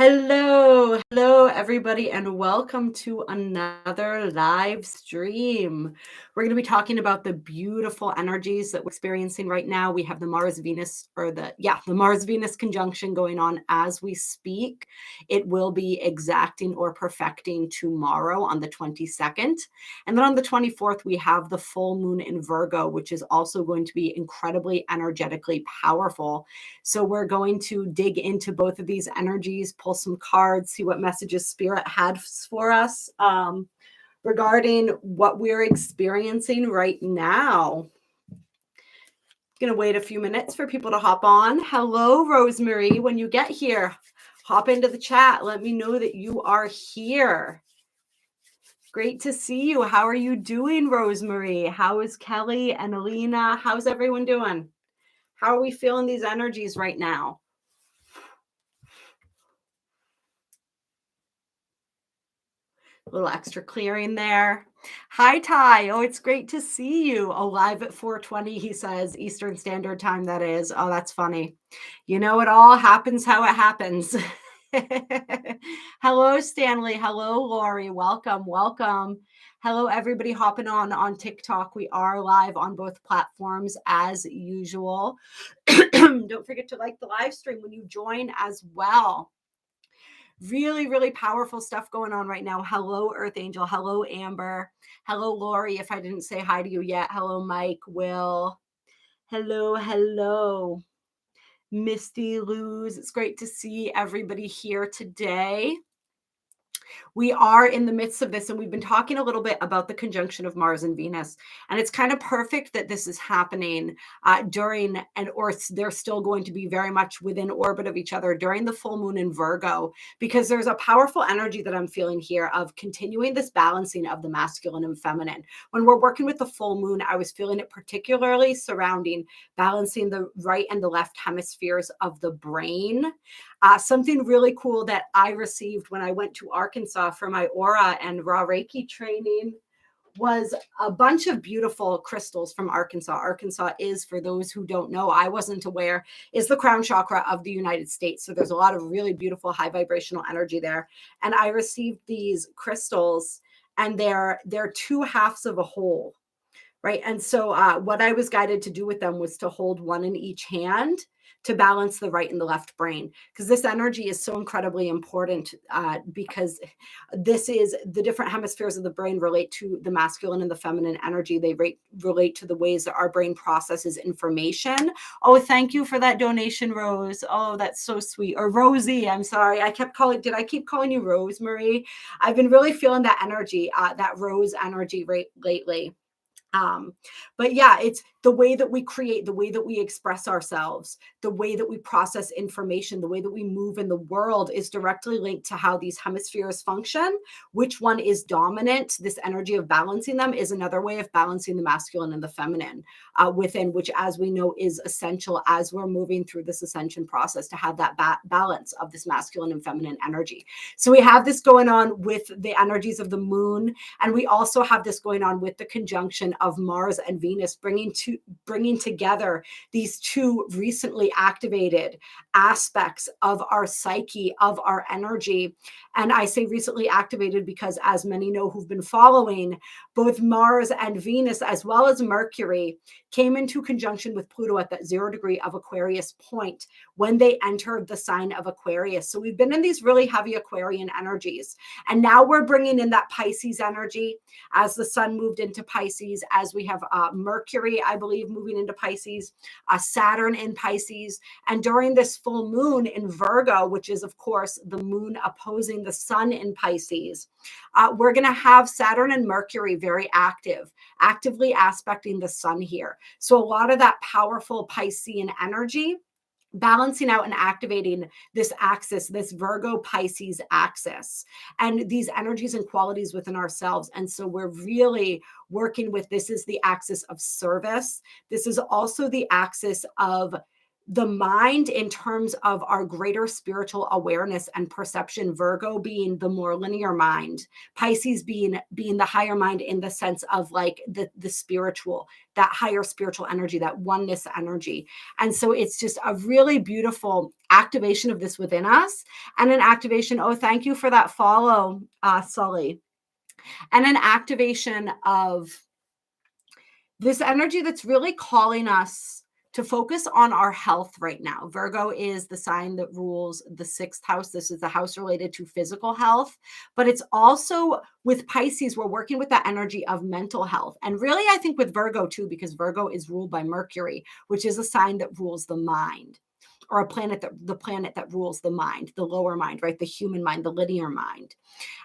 Hello, everybody, and welcome to another live stream. We're going to be talking about the beautiful energies that we're experiencing right now. We have the the Mars Venus conjunction going on as we speak. It will be exacting or perfecting tomorrow on the 22nd. And then on the 24th, we have the full moon in Virgo, which is also going to be incredibly energetically powerful. So we're going to dig into both of these energies, pull some cards, see what messages Spirit has for us regarding what we're experiencing right now. Going to wait a few minutes for people to hop on. Hello, Rosemary. When you get here, hop into the chat. Let me know that you are here. Great to see you. How are you doing, Rosemary? How is Kelly and Alina? How's everyone doing? How are we feeling these energies right now? A little extra clearing there. Hi, Ty. Oh, it's great to see you. Oh, live at 4:20, he says, Eastern Standard Time, that is. Oh, that's funny. You know, it all happens how it happens. Hello, Stanley. Hello, Lori. Welcome. Hello, everybody hopping on TikTok. We are live on both platforms as usual. Don't forget to like the live stream when you join as well. Really powerful stuff going on right now. Hello, Earth Angel. Hello, Amber. Hello, Lori. If I didn't say hi to you yet. Hello, Mike, Will. Hello. Misty, Luz. It's great to see everybody here today. We are in the midst of this, and we've been talking a little bit about the conjunction of Mars and Venus, and it's kind of perfect that this is happening they're still going to be very much within orbit of each other during the full moon in Virgo, because there's a powerful energy that I'm feeling here of continuing this balancing of the masculine and feminine. When we're working with the full moon, I was feeling it particularly surrounding balancing the right and the left hemispheres of the brain. Something really cool that I received when I went to Arkansas for my aura and raw Reiki training was a bunch of beautiful crystals from Arkansas. Arkansas is, for those who don't know, I wasn't aware, is the crown chakra of the United States. So there's a lot of really beautiful high vibrational energy there. And I received these crystals, and they're two halves of a whole, right? And so what I was guided to do with them was to hold one in each hand to balance the right and the left brain, because this energy is so incredibly important, because this is the different hemispheres of the brain relate to the masculine and the feminine energy. They relate to the ways that our brain processes information. Oh, thank you for that donation, Rose. Oh, that's so sweet. Or Rosie, I'm sorry. Did I keep calling you Rosemary? I've been really feeling that energy, that Rose energy lately. But yeah, it's the way that we create, the way that we express ourselves, the way that we process information, the way that we move in the world is directly linked to how these hemispheres function. Which one is dominant? This energy of balancing them is another way of balancing the masculine and the feminine within, which, as we know, is essential as we're moving through this ascension process, to have that balance of this masculine and feminine energy. So we have this going on with the energies of the moon, and we also have this going on with the conjunction of Mars and Venus, bringing together these two recently activated aspects of our psyche, of our energy. And I say recently activated because, as many know who've been following, both Mars and Venus, as well as Mercury, came into conjunction with Pluto at that 0 degree of Aquarius point when they entered the sign of Aquarius. So we've been in these really heavy Aquarian energies. And now we're bringing in that Pisces energy as the sun moved into Pisces, as we have Mercury, I believe, moving into Pisces, Saturn in Pisces. And during this full moon in Virgo, which is, of course, the moon opposing the sun in Pisces, we're going to have Saturn and Mercury very actively aspecting the sun here. So a lot of that powerful Piscean energy balancing out and activating this axis, this Virgo Pisces axis, and these energies and qualities within ourselves. And so we're really working with, this is the axis of service. This is also the axis of the mind in terms of our greater spiritual awareness and perception, Virgo being the more linear mind, Pisces being the higher mind in the sense of like the spiritual, that higher spiritual energy, that oneness energy. And so it's just a really beautiful activation of this within us, and an activation. Oh, thank you for that follow, Sully. And an activation of this energy that's really calling us to focus on our health right now. Virgo is the sign that rules the 6th house. This is the house related to physical health, but it's also with Pisces, we're working with that energy of mental health. And really, I think with Virgo too, because Virgo is ruled by Mercury, which is a sign that rules the mind, or the planet that rules the mind, the lower mind, right? The human mind, the linear mind.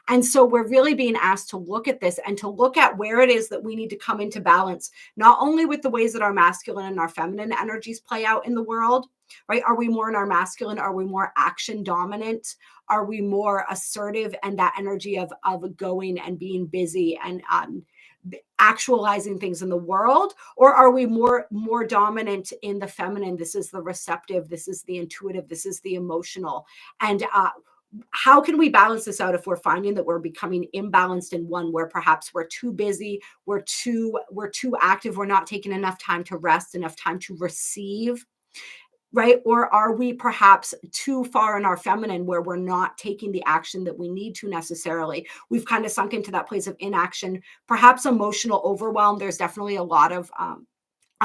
And so we're really being asked to look at this and to look at where it is that we need to come into balance, not only with the ways that our masculine and our feminine energies play out in the world, right? Are we more in our masculine? Are we more action dominant? Are we more assertive and that energy of going and being busy and actualizing things in the world? Or are we more dominant in the feminine? This is the receptive, this is the intuitive, this is the emotional. And how can we balance this out if we're finding that we're becoming imbalanced in one, where perhaps we're too busy, we're too active, we're not taking enough time to rest, enough time to receive, right? Or are we perhaps too far in our feminine, where we're not taking the action that we need to necessarily? We've kind of sunk into that place of inaction, perhaps emotional overwhelm. There's definitely a lot of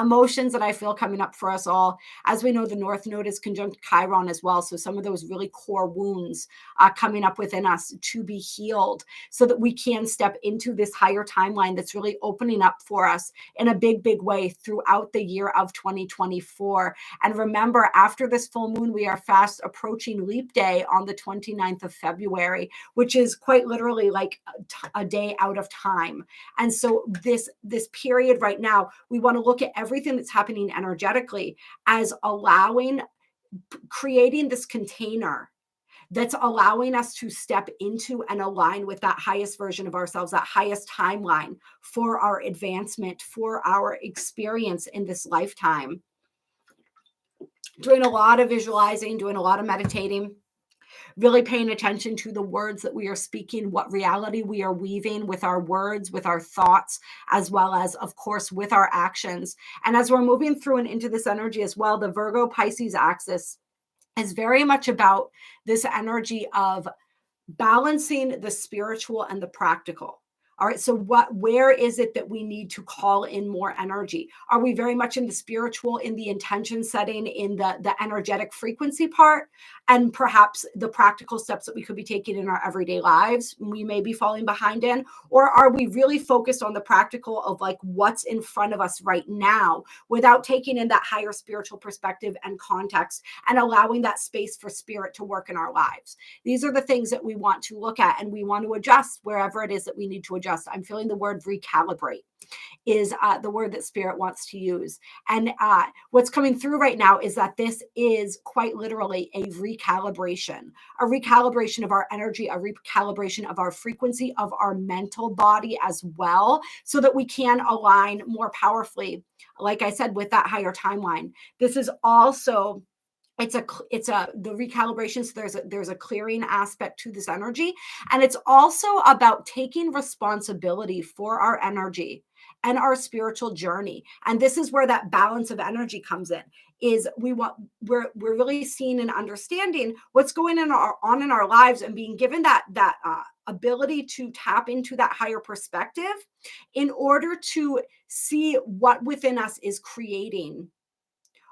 emotions that I feel coming up for us all. As we know, the North Node is conjunct Chiron as well. So some of those really core wounds coming up within us to be healed, so that we can step into this higher timeline that's really opening up for us in a big, big way throughout the year of 2024. And remember, after this full moon, we are fast approaching Leap Day on the 29th of February, which is quite literally like a day out of time. And so this period right now, we want to look at everything that's happening energetically as creating this container that's allowing us to step into and align with that highest version of ourselves, that highest timeline for our advancement, for our experience in this lifetime. Doing a lot of visualizing, doing a lot of meditating, really paying attention to the words that we are speaking, what reality we are weaving with our words, with our thoughts, as well as, of course, with our actions. And as we're moving through and into this energy as well, the Virgo Pisces axis is very much about this energy of balancing the spiritual and the practical. All right, so where is it that we need to call in more energy? Are we very much in the spiritual, in the intention setting, in the energetic frequency part? And perhaps the practical steps that we could be taking in our everyday lives, we may be falling behind in? Or are we really focused on the practical of like what's in front of us right now, without taking in that higher spiritual perspective and context, and allowing that space for spirit to work in our lives? These are the things that we want to look at, and we want to adjust wherever it is that we need to adjust. I'm feeling the word recalibrate is the word that spirit wants to use. And what's coming through right now is that this is quite literally a recalibration of our energy, a recalibration of our frequency, of our mental body as well, so that we can align more powerfully, like I said, with that higher timeline. This is also the recalibration. So there's a clearing aspect to this energy. And it's also about taking responsibility for our energy and our spiritual journey. And this is where that balance of energy comes in, is we're really seeing and understanding what's going on in our lives, and being given that ability to tap into that higher perspective in order to see what within us is creating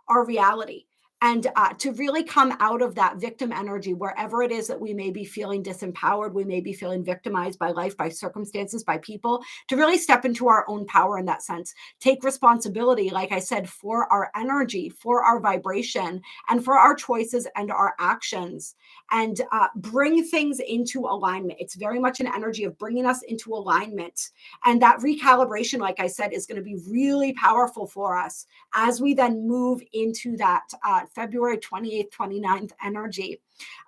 our reality. And to really come out of that victim energy, wherever it is that we may be feeling disempowered, we may be feeling victimized by life, by circumstances, by people, to really step into our own power in that sense. Take responsibility, like I said, for our energy, for our vibration, and for our choices and our actions, and bring things into alignment. It's very much an energy of bringing us into alignment. And that recalibration, like I said, is going to be really powerful for us as we then move into that that February 28th, 29th energy,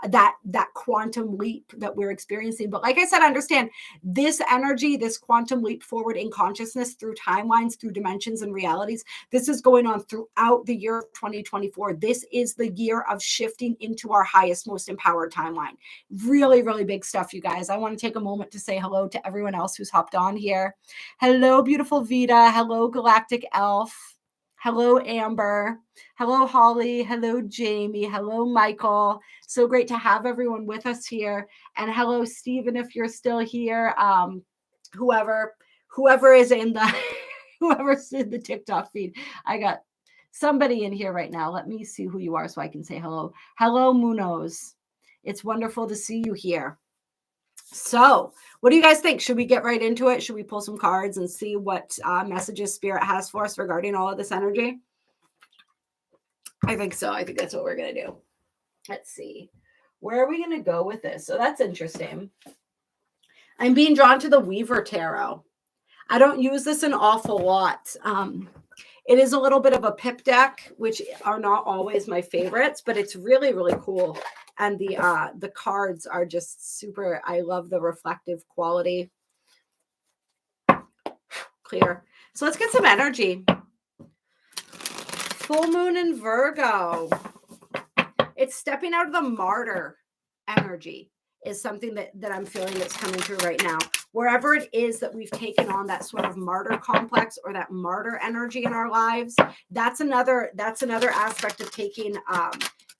that quantum leap that we're experiencing. But like I said, understand this energy, this quantum leap forward in consciousness through timelines, through dimensions and realities, this is going on throughout the year of 2024. This is the year of shifting into our highest, most empowered timeline. Really, really big stuff, you guys. I want to take a moment to say hello to everyone else who's hopped on here. Hello, beautiful Vita. Hello, Galactic Elf. Hello, Amber. Hello, Holly. Hello, Jamie. Hello, Michael. So great to have everyone with us here. And hello, Stephen, if you're still here. Whoever is in the whoever's in the TikTok feed. I got somebody in here right now. Let me see who you are so I can say hello. Hello, Munoz. It's wonderful to see you here. So what do you guys think? Should we get right into it? Should we pull some cards and see what messages Spirit has for us regarding all of this energy? I think so. I think that's what we're going to do. Let's see. Where are we going to go with this? So that's interesting. I'm being drawn to the Weaver Tarot. I don't use this an awful lot. It is a little bit of a pip deck, which are not always my favorites, but it's really, really cool. And the cards are just super. I love the reflective quality. Clear. So let's get some energy. Full moon in Virgo. It's stepping out of the martyr energy is something that I'm feeling that's coming through right now. Wherever it is that we've taken on that sort of martyr complex or that martyr energy in our lives, that's another aspect of taking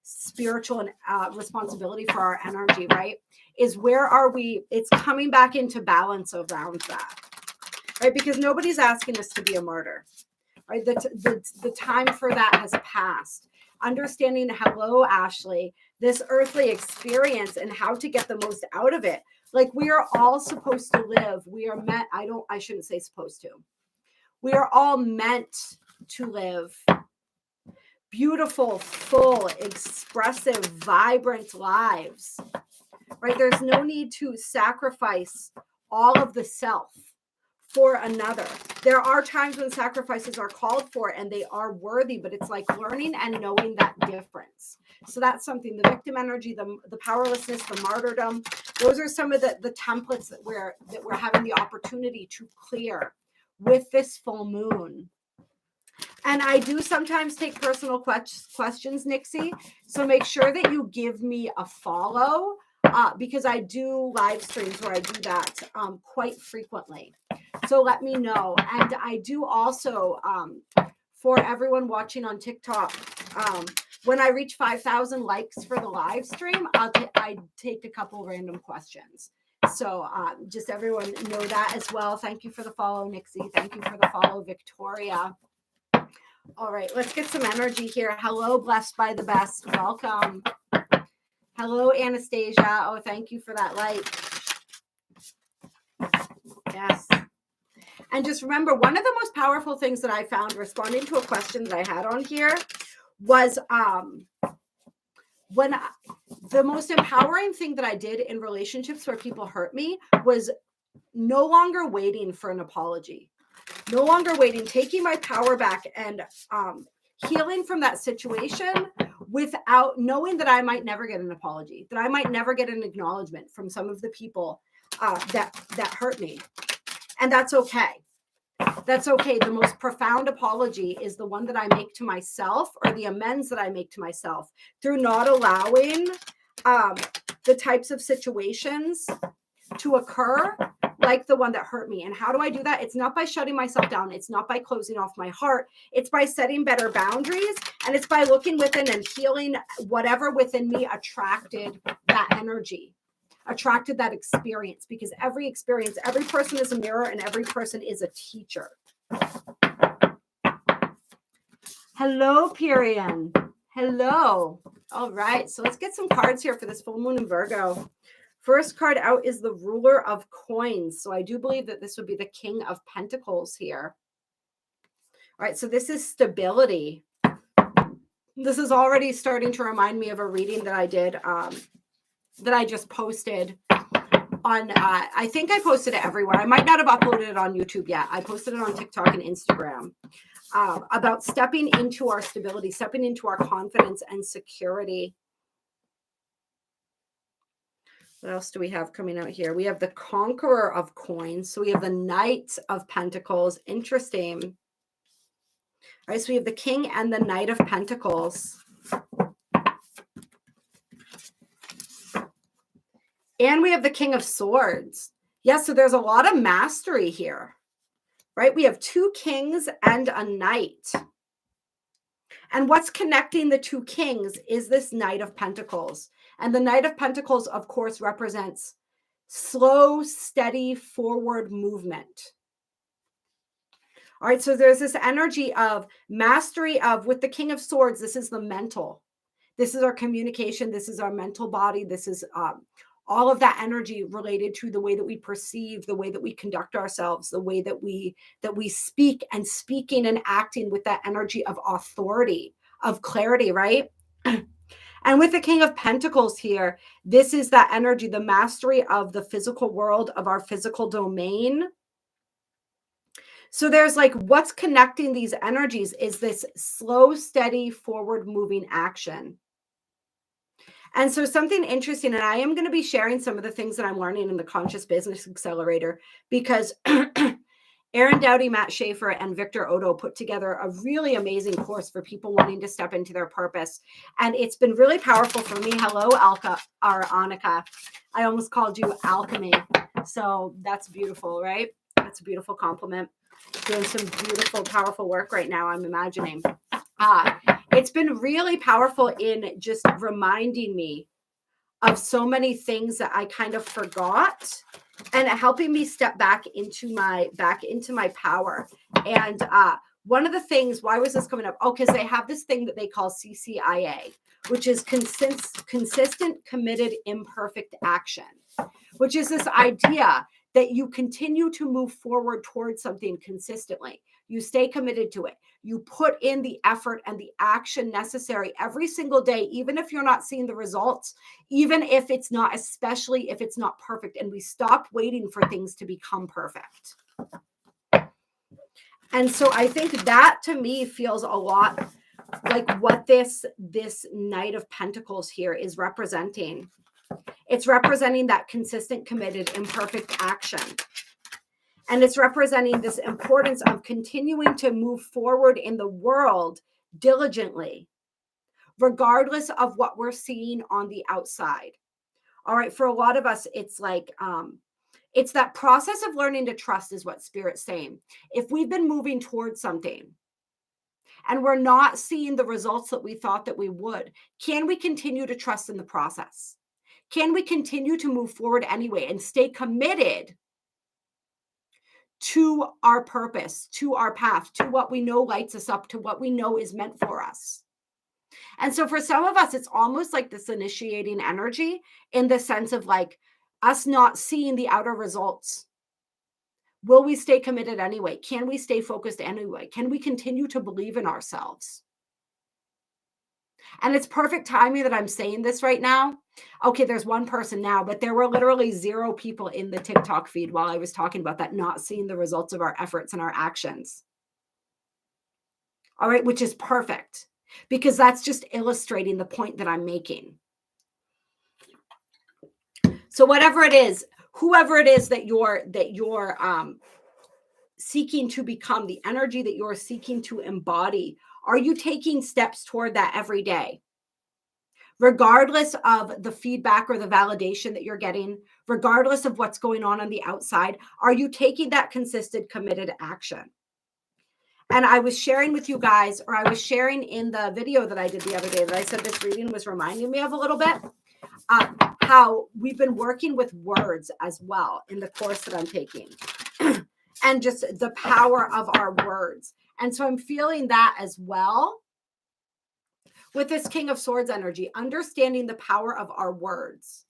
spiritual and responsibility for our energy, right? Is where are we? It's coming back into balance around that, right? Because nobody's asking us to be a martyr, right? The time for that has passed. Understanding, hello, Ashley, this earthly experience and how to get the most out of it. Like we are all supposed to live. We are meant, I shouldn't say supposed to. We are all meant to live beautiful, full, expressive, vibrant lives, right? There's no need to sacrifice all of the self for another. There are times when sacrifices are called for and they are worthy, but it's like learning and knowing that difference. So that's something, the victim energy, the powerlessness, the martyrdom, those are some of the templates that we're having the opportunity to clear with this full moon. And I do sometimes take personal questions, Nixie. So make sure that you give me a follow because I do live streams where I do that quite frequently. So let me know. And I do also, for everyone watching on TikTok, when I reach 5,000 likes for the live stream, I take a couple random questions. So just everyone know that as well. Thank you for the follow, Nixie. Thank you for the follow, Victoria. All right, let's get some energy here. Hello, blessed by the best. Welcome. Hello, Anastasia. Oh, thank you for that like. Yes. And just remember, one of the most powerful things that I found responding to a question that I had on here was the most empowering thing that I did in relationships where people hurt me was no longer waiting for an apology. No longer waiting, taking my power back and healing from that situation without knowing that I might never get an apology, that I might never get an acknowledgement from some of the people that hurt me. And that's okay. That's okay. The most profound apology is the one that I make to myself, or the amends that I make to myself through not allowing the types of situations to occur like the one that hurt me. And how do I do that? It's not by shutting myself down. It's not by closing off my heart. It's by setting better boundaries. And it's by looking within and healing whatever within me attracted that energy, attracted that experience, because every experience, every person is a mirror and every person is a teacher. Hello, Pirian. Hello. All right. So let's get some cards here for this full moon in Virgo. First card out is the Ruler of Coins. So I do believe that this would be the King of Pentacles here. All right, so this is stability. This is already starting to remind me of a reading that I did, that I just posted on, I think I posted it everywhere. I might not have uploaded it on YouTube yet. I posted it on TikTok and Instagram. about stepping into our stability, stepping into our confidence and security. What else do we have coming out here? We have the Conqueror of Coins. So we have the Knight of Pentacles. Interesting. All right, so we have the King and the Knight of Pentacles. And we have the King of Swords. Yes, so there's a lot of mastery here, right? We have two kings and a knight. And what's connecting the two kings is this Knight of Pentacles. And the Knight of Pentacles, of course, represents slow, steady forward movement. All right, so there's this energy of mastery of, with the King of Swords, this is the mental. This is our communication. This is our mental body. This is all of that energy related to the way that we perceive, the way that we conduct ourselves, the way that we speak, and speaking and acting with that energy of authority, of clarity, right? And with the King of Pentacles here, this is that energy, the mastery of the physical world, of our physical domain. So there's like, what's connecting these energies is this slow, steady, forward moving action. And so something interesting, and I am going to be sharing some of the things that I'm learning in the Conscious Business Accelerator, because Aaron Dowdy, Matt Schaefer, and Victor Odo put together a really amazing course for people wanting to step into their purpose. And it's been really powerful for me. Hello, Alka, or Annika. I almost called you Alchemy. So that's beautiful, right? That's a beautiful compliment. Doing some beautiful, powerful work right now, I'm imagining. It's been really powerful in just reminding me of so many things that I kind of forgot, and helping me step back into my power. And one of the things, why was this coming up? Oh, because they have this thing that they call CCIA, which is consistent, committed, imperfect action, which is this idea that you continue to move forward towards something consistently. You stay committed to it. You put in the effort and the action necessary every single day, even if you're not seeing the results, even if it's not, especially if it's not perfect. And we stop waiting for things to become perfect. And so I think that to me feels a lot like what this Knight of Pentacles here is representing. It's representing that consistent, committed, imperfect action. And it's representing this importance of continuing to move forward in the world diligently, regardless of what we're seeing on the outside. All right, for a lot of us, it's like, it's that process of learning to trust is what Spirit's saying. If we've been moving towards something and we're not seeing the results that we thought that we would, can we continue to trust in the process? Can we continue to move forward anyway and stay committed to our purpose, to our path, to what we know lights us up, to what we know is meant for us? And so for some of us, it's almost like this initiating energy, in the sense of like us not seeing the outer results. Will we stay committed anyway? Can we stay focused anyway? Can we continue to believe in ourselves? And it's perfect timing that I'm saying this right now. Okay, there's one person now, but there were literally 0 people in the TikTok feed while I was talking about that, not seeing the results of our efforts and our actions. All right, which is perfect, because that's just illustrating the point that I'm making. So whatever it is, whoever it is that you're seeking to become, the energy that you're seeking to embody, are you taking steps toward that every day? Regardless of the feedback or the validation that you're getting, regardless of what's going on the outside, are you taking that consistent, committed action? And I was sharing with you guys, or I was sharing in the video that I did the other day, that I said this reading was reminding me of a little bit, how we've been working with words as well in the course that I'm taking, and just the power of our words. And so I'm feeling that as well with this King of Swords energy, understanding the power of our words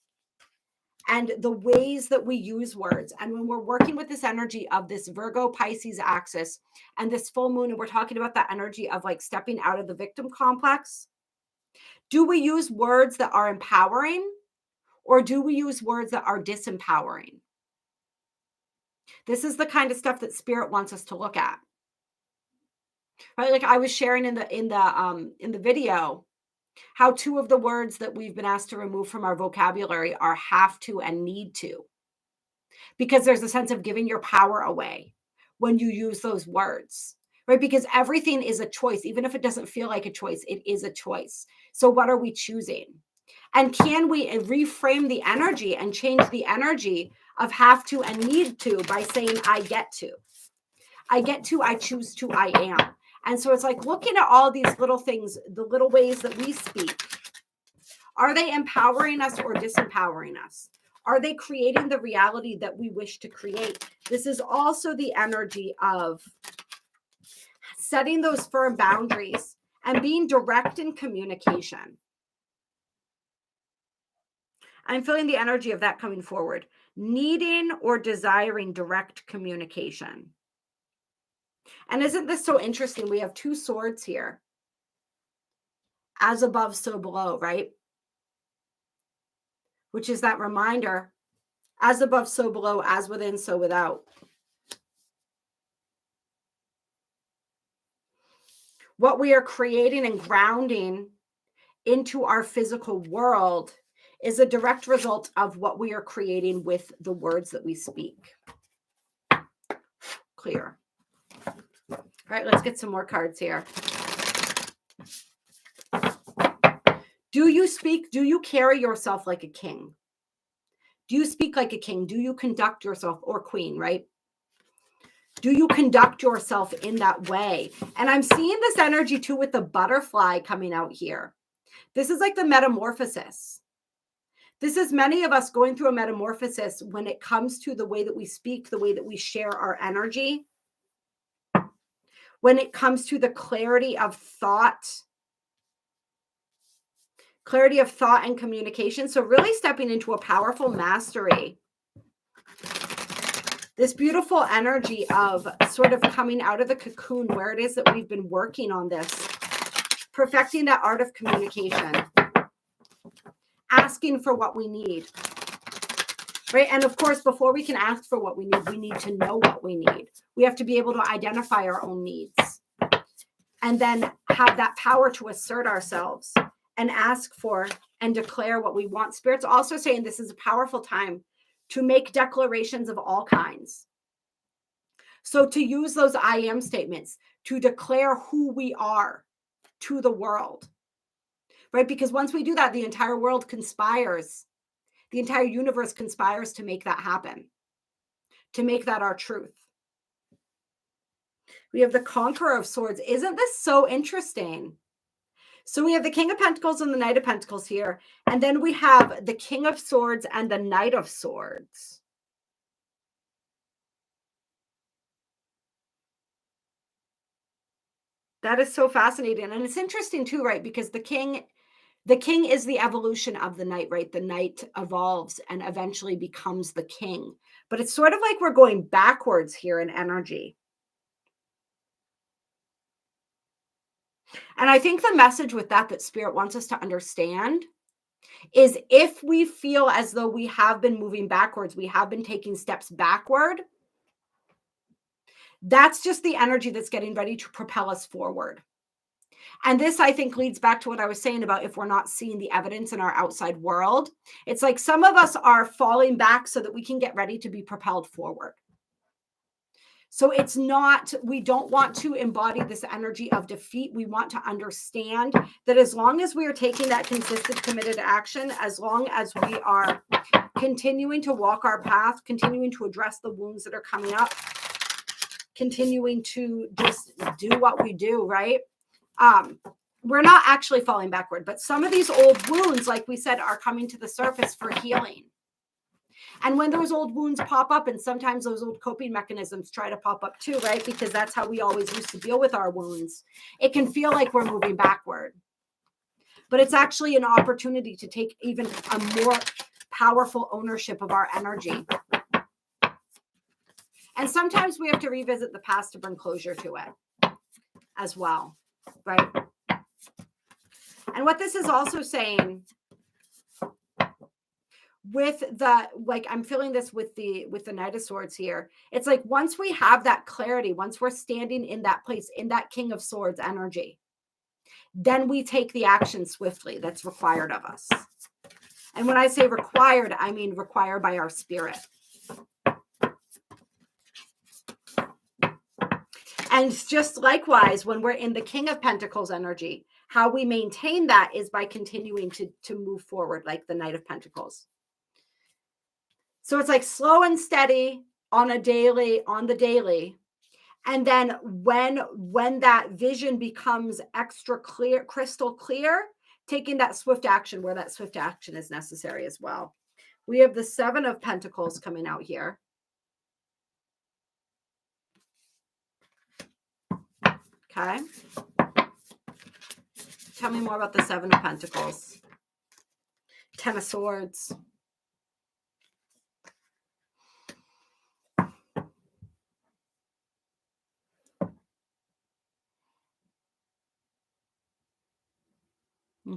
and the ways that we use words. And when we're working with this energy of this Virgo Pisces axis and this full moon, and we're talking about that energy of like stepping out of the victim complex, do we use words that are empowering, or do we use words that are disempowering? This is the kind of stuff that Spirit wants us to look at. right? Like I was sharing in the video how two of the words that we've been asked to remove from our vocabulary are have to and need to, because there's a sense of giving your power away when you use those words, right? Because everything is a choice. Even if it doesn't feel like a choice, it is a choice. So what are we choosing? And can we reframe the energy and change the energy of have to and need to by saying, I get to, I choose to, I am. And so it's like looking at all these little things, the little ways that we speak. Are they empowering us or disempowering us? Are they creating the reality that we wish to create? This is also the energy of setting those firm boundaries and being direct in communication. I'm feeling the energy of that coming forward. Needing or desiring direct communication. And isn't this so interesting? We have two swords here. As above, so below, right? Which is that reminder, as above, so below, as within, so without. What we are creating and grounding into our physical world is a direct result of what we are creating with the words that we speak. Clear. All right, let's get some more cards here. Do you carry yourself like a king? Do you speak like a king? Do you conduct yourself, or queen, right? Do you conduct yourself in that way? And I'm seeing this energy too with the butterfly coming out here. This is like the metamorphosis. This is many of us going through a metamorphosis when it comes to the way that we speak, the way that we share our energy, when it comes to the clarity of thought and communication. So really stepping into a powerful mastery. This beautiful energy of sort of coming out of the cocoon where it is that we've been working on this, perfecting that art of communication, asking for what we need, right? And of course, before we can ask for what we need to know what we need. We have to be able to identify our own needs and then have that power to assert ourselves and ask for and declare what we want. Spirit's also saying this is a powerful time to make declarations of all kinds. So to use those I am statements to declare who we are to the world, right? Because once we do that, the entire world conspires, the entire universe conspires to make that happen, to make that our truth. We have the Conqueror of Swords. Isn't this so interesting? So we have the King of Pentacles and the Knight of Pentacles here. And then we have the King of Swords and the Knight of Swords. That is so fascinating. And it's interesting too, right? Because the king is the evolution of the knight, right? The knight evolves and eventually becomes the king. But it's sort of like we're going backwards here in energy. And I think the message with that Spirit wants us to understand is if we feel as though we have been moving backwards, we have been taking steps backward, that's just the energy that's getting ready to propel us forward. And this, I think, leads back to what I was saying about if we're not seeing the evidence in our outside world. It's like some of us are falling back so that we can get ready to be propelled forward. So it's not, we don't want to embody this energy of defeat. We want to understand that as long as we are taking that consistent, committed action, as long as we are continuing to walk our path, continuing to address the wounds that are coming up, continuing to just do what we do, right? We're not actually falling backward, but some of these old wounds, like we said, are coming to the surface for healing. And when those old wounds pop up, and sometimes those old coping mechanisms try to pop up too, right? Because that's how we always used to deal with our wounds. It can feel like we're moving backward, but it's actually an opportunity to take even a more powerful ownership of our energy. And sometimes we have to revisit the past to bring closure to it as well, right? And what this is also saying, with the, like, I'm feeling this with the Knight of Swords here. It's like once we have that clarity, once we're standing in that place, in that King of Swords energy, then we take the action swiftly that's required of us. And when I say required, I mean required by our spirit. And just likewise, when we're in the King of Pentacles energy, how we maintain that is by continuing to move forward like the Knight of Pentacles. So it's like slow and steady on the daily. And then when that vision becomes extra clear, crystal clear, taking that swift action where that swift action is necessary as well. We have the Seven of Pentacles coming out here. Okay. Tell me more about the Seven of Pentacles. Ten of Swords.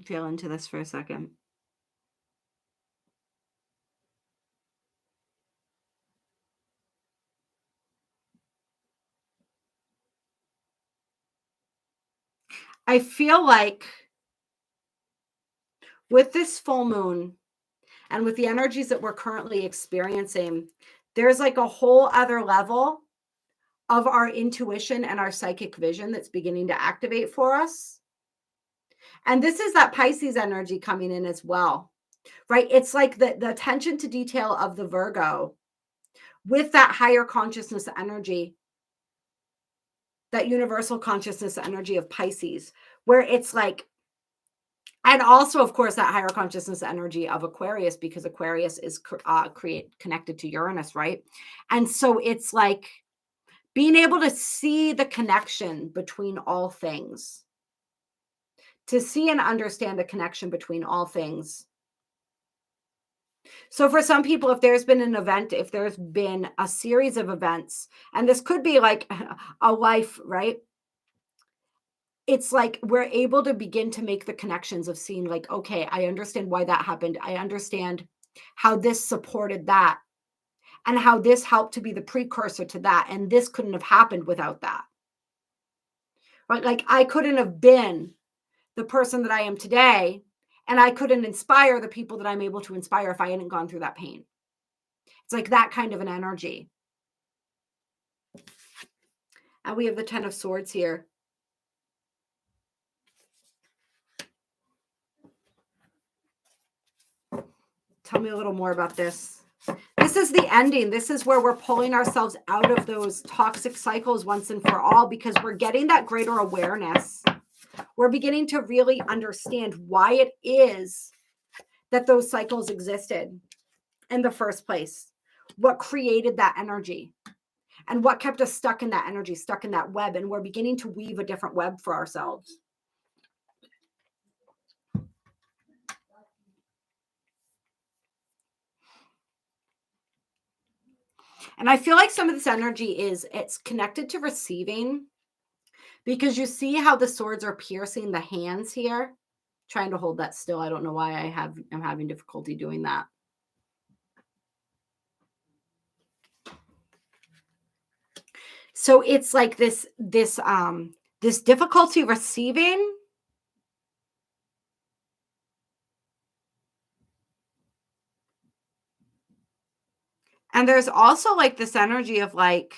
Feel into this for a second. I feel like with this full moon and with the energies that we're currently experiencing, there's like a whole other level of our intuition and our psychic vision that's beginning to activate for us. And this is that Pisces energy coming in as well, right? It's like the attention to detail of the Virgo with that higher consciousness energy, that universal consciousness energy of Pisces, where it's like, and also, of course, that higher consciousness energy of Aquarius, because Aquarius is connected to Uranus, right? And so it's like being able to see the connection between all things, to see and understand the connection between all things. So for some people, if there's been an event, if there's been a series of events, and this could be like a life, right? It's like we're able to begin to make the connections of seeing like, okay, I understand why that happened. I understand how this supported that and how this helped to be the precursor to that. And this couldn't have happened without that. Right? Like I couldn't have been the person that I am today, and I couldn't inspire the people that I'm able to inspire if I hadn't gone through that pain. It's like that kind of an energy. And we have the Ten of Swords here. Tell me a little more about this. This is the ending. This is where we're pulling ourselves out of those toxic cycles once and for all, because we're getting that greater awareness. We're beginning to really understand why it is that those cycles existed in the first place. What created that energy and what kept us stuck in that energy, stuck in that web. And we're beginning to weave a different web for ourselves. And I feel like some of this energy it's connected to receiving, because you see how the swords are piercing the hands here. Trying to hold that still. I don't know why I'm having difficulty doing that. So it's like this difficulty receiving. And there's also like this energy of like,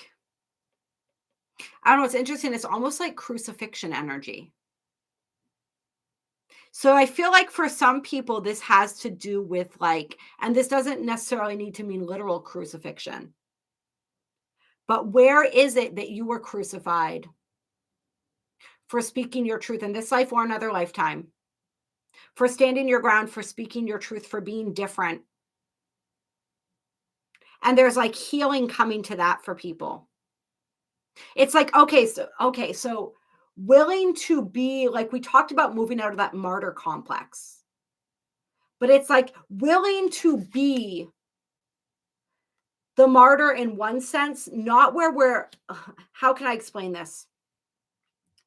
I don't know, it's interesting. It's almost like crucifixion energy. So I feel like for some people, this has to do with like, and this doesn't necessarily need to mean literal crucifixion, but where is it that you were crucified for speaking your truth in this life or another lifetime, for standing your ground, for speaking your truth, for being different? And there's like healing coming to that for people. It's like, okay, so willing to be, like we talked about, moving out of that martyr complex, but it's like willing to be the martyr in one sense, not where we're, how can I explain this?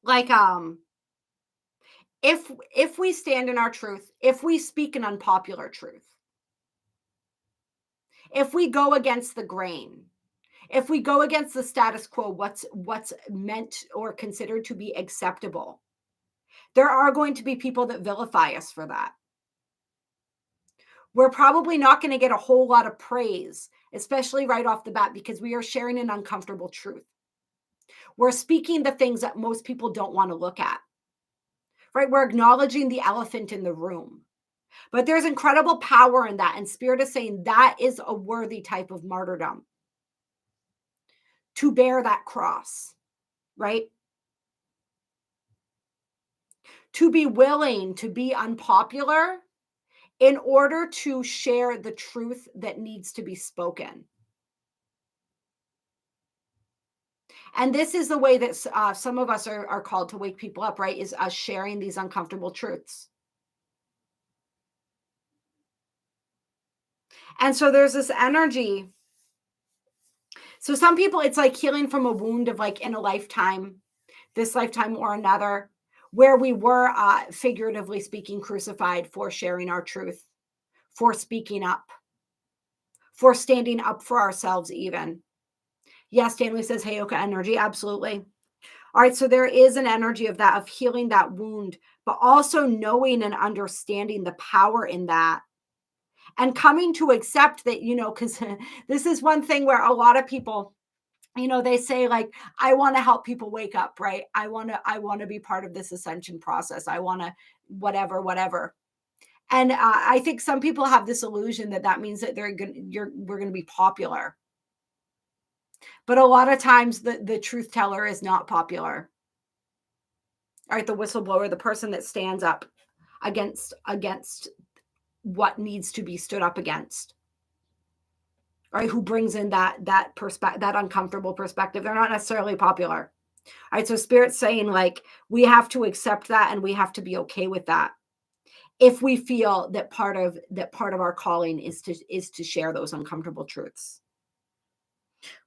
Like, if we stand in our truth, if we speak an unpopular truth, if we go against the grain, if we go against the status quo, what's meant or considered to be acceptable, there are going to be people that vilify us for that. We're probably not going to get a whole lot of praise, especially right off the bat, because we are sharing an uncomfortable truth. We're speaking the things that most people don't want to look at, right? We're acknowledging the elephant in the room. But there's incredible power in that. And Spirit is saying that is a worthy type of martyrdom, to bear that cross, right? To be willing to be unpopular in order to share the truth that needs to be spoken. And this is the way that some of us are called to wake people up, right? Is us sharing these uncomfortable truths. And so there's this energy. So some people, it's like healing from a wound of like in a lifetime, this lifetime or another, where we were figuratively speaking crucified for sharing our truth, for speaking up, for standing up for ourselves even. Yes, Stanley says, hey, okay, energy. Absolutely. All right. So there is an energy of that, of healing that wound, but also knowing and understanding the power in that and coming to accept that, because this is one thing where a lot of people, they say like, I want to help people wake up, right? I want to be part of this ascension process. I want to whatever. And I think some people have this illusion that means that we're going to be popular. But a lot of times the truth teller is not popular. All right, the whistleblower, the person that stands up against what needs to be stood up against. All right, who brings in that perspective, that uncomfortable perspective. They're not necessarily popular. All right, so Spirit's saying like we have to accept that and we have to be okay with that if we feel that part of our calling is to share those uncomfortable truths.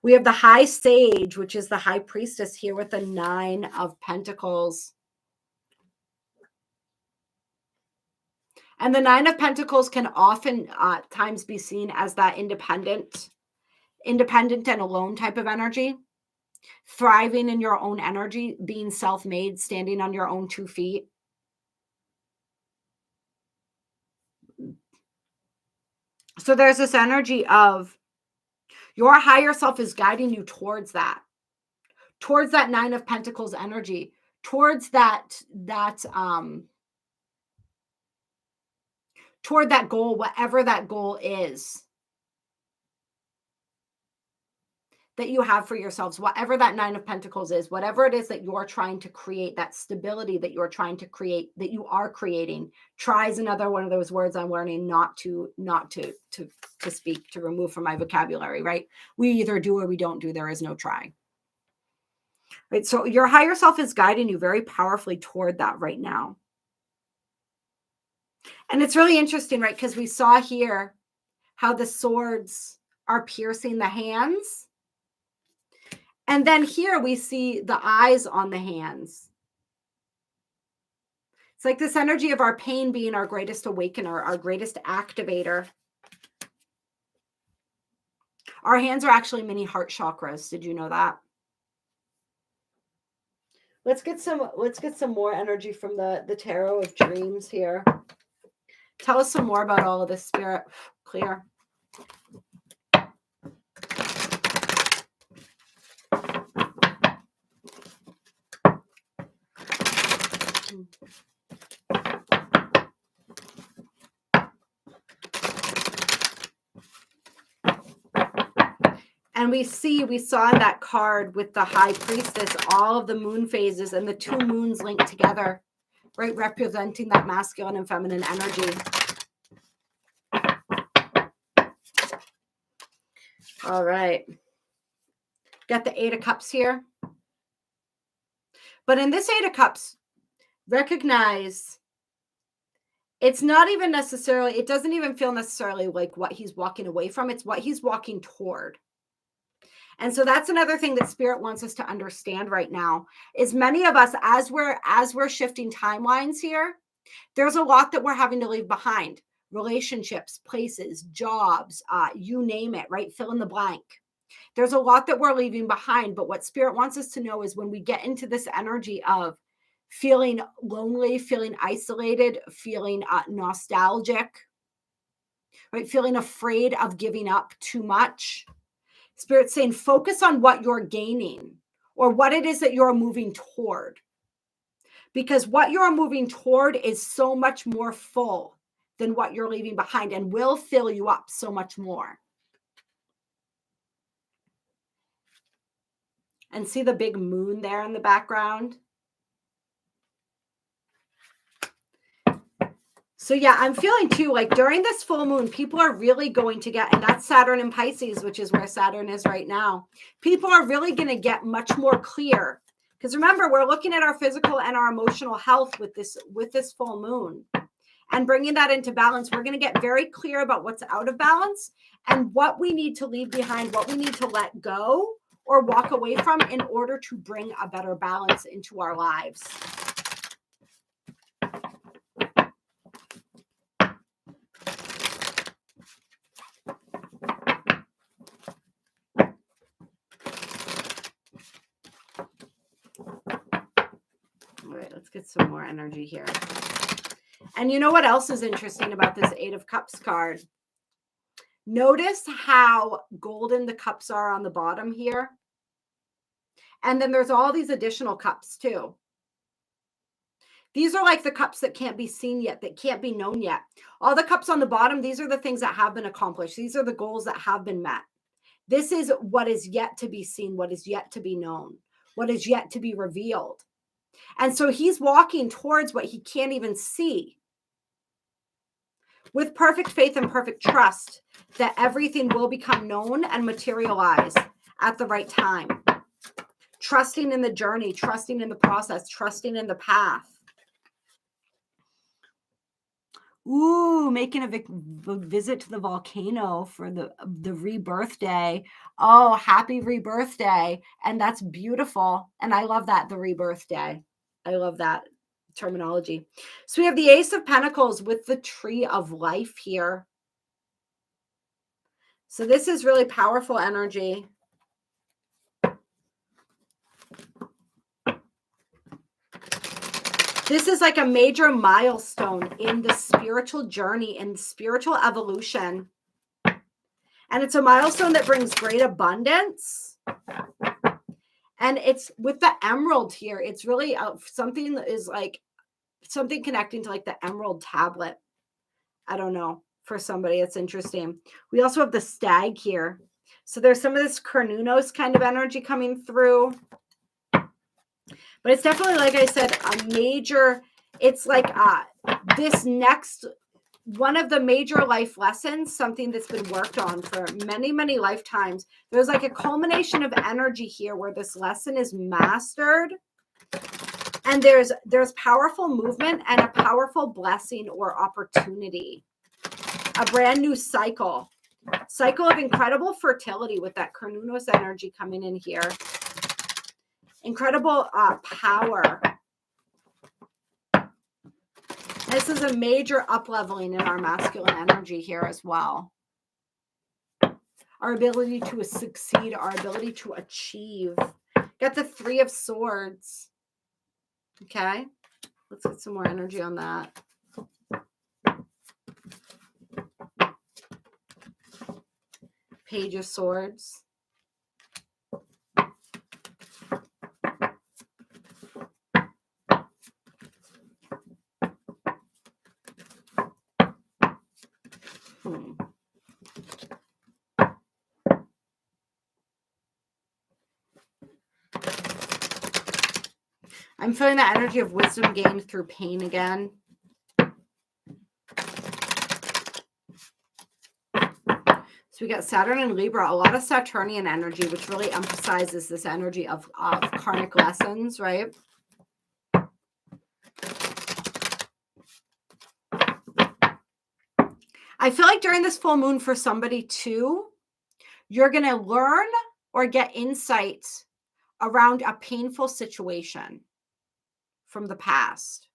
We have the High Sage, which is the High Priestess here with the 9 of Pentacles. And the 9 of Pentacles can often times be seen as that independent and alone type of energy, thriving in your own energy, being self-made, standing on your own 2 feet. So there's this energy of your higher self is guiding you towards that 9 of Pentacles energy, towards toward that goal, whatever that goal is that you have for yourselves, whatever that 9 of Pentacles is, whatever it is that you're trying to create, that stability that you're trying to create, that you are creating. Try is another one of those words I'm learning not to speak, to remove from my vocabulary, right? We either do or we don't do. There is no try. Right? So your higher self is guiding you very powerfully toward that right now. And it's really interesting, right? Because we saw here how the swords are piercing the hands. And then here we see the eyes on the hands. It's like this energy of our pain being our greatest awakener, our greatest activator. Our hands are actually mini heart chakras. Did you know that? Let's get some more energy from the Tarot of Dreams here. Tell us some more about all of this, Spirit. Clear. And we saw in that card with the High Priestess, all of the moon phases and the 2 moons linked together, right? Representing that masculine and feminine energy. All right. Got the 8 of Cups here. But in this 8 of Cups, recognize it's not even necessarily, it doesn't even feel necessarily like what he's walking away from. It's what he's walking toward. And so that's another thing that Spirit wants us to understand right now is many of us, as we're shifting timelines here, there's a lot that we're having to leave behind. relationships, places, jobs, you name it, right? Fill in the blank. There's a lot that we're leaving behind, but what Spirit wants us to know is when we get into this energy of feeling lonely, feeling isolated, feeling nostalgic, right? Feeling afraid of giving up too much. Spirit's saying, focus on what you're gaining or what it is that you're moving toward. Because what you're moving toward is so much more full than what you're leaving behind and will fill you up so much more. And see the big moon there in the background? So yeah, I'm feeling too, like during this full moon, people are really going to get, and that's Saturn in Pisces, which is where Saturn is right now. People are really going to get much more clear. Because remember, we're looking at our physical and our emotional health with this full moon. And bringing that into balance, we're going to get very clear about what's out of balance and what we need to leave behind, what we need to let go or walk away from in order to bring a better balance into our lives. All right, let's get some more energy here. And you know what else is interesting about this Eight of Cups card? Notice how golden the cups are on the bottom here. And then there's all these additional cups too. These are like the cups that can't be seen yet, that can't be known yet. All the cups on the bottom, these are the things that have been accomplished. These are the goals that have been met. This is what is yet to be seen, what is yet to be known, what is yet to be revealed. And so he's walking towards what he can't even see with perfect faith and perfect trust that everything will become known and materialize at the right time. Trusting in the journey, trusting in the process, trusting in the path. Ooh, making a visit to the volcano for the rebirth day. Oh, happy rebirth day. And that's beautiful. And I love that, the rebirth day. I love that terminology. So we have the Ace of Pentacles with the Tree of Life here. So this is really powerful energy. This is like a major milestone in the spiritual journey and spiritual evolution. And it's a milestone that brings great abundance. And it's with the emerald here. It's really something that is like something connecting to like the emerald tablet. I don't know. For somebody, it's interesting. We also have the stag here. So there's some of this Carnunos kind of energy coming through. But it's definitely, like I said, a major, it's like this next, one of the major life lessons, something that's been worked on for many, many lifetimes. There's like a culmination of energy here where this lesson is mastered. And there's powerful movement and a powerful blessing or opportunity. A brand new cycle of incredible fertility with that Carnunos energy coming in here. Incredible power. This is a major up-leveling in our masculine energy here as well. Our ability to succeed, our ability to achieve. Got the Three of Swords. Okay, let's get some more energy on that. Page of Swords. I'm feeling the energy of wisdom gained through pain again. So we got Saturn and Libra, a lot of Saturnian energy, which really emphasizes this energy of karmic lessons, right? I feel like during this full moon for somebody too, you're going to learn or get insight around a painful situation from the past.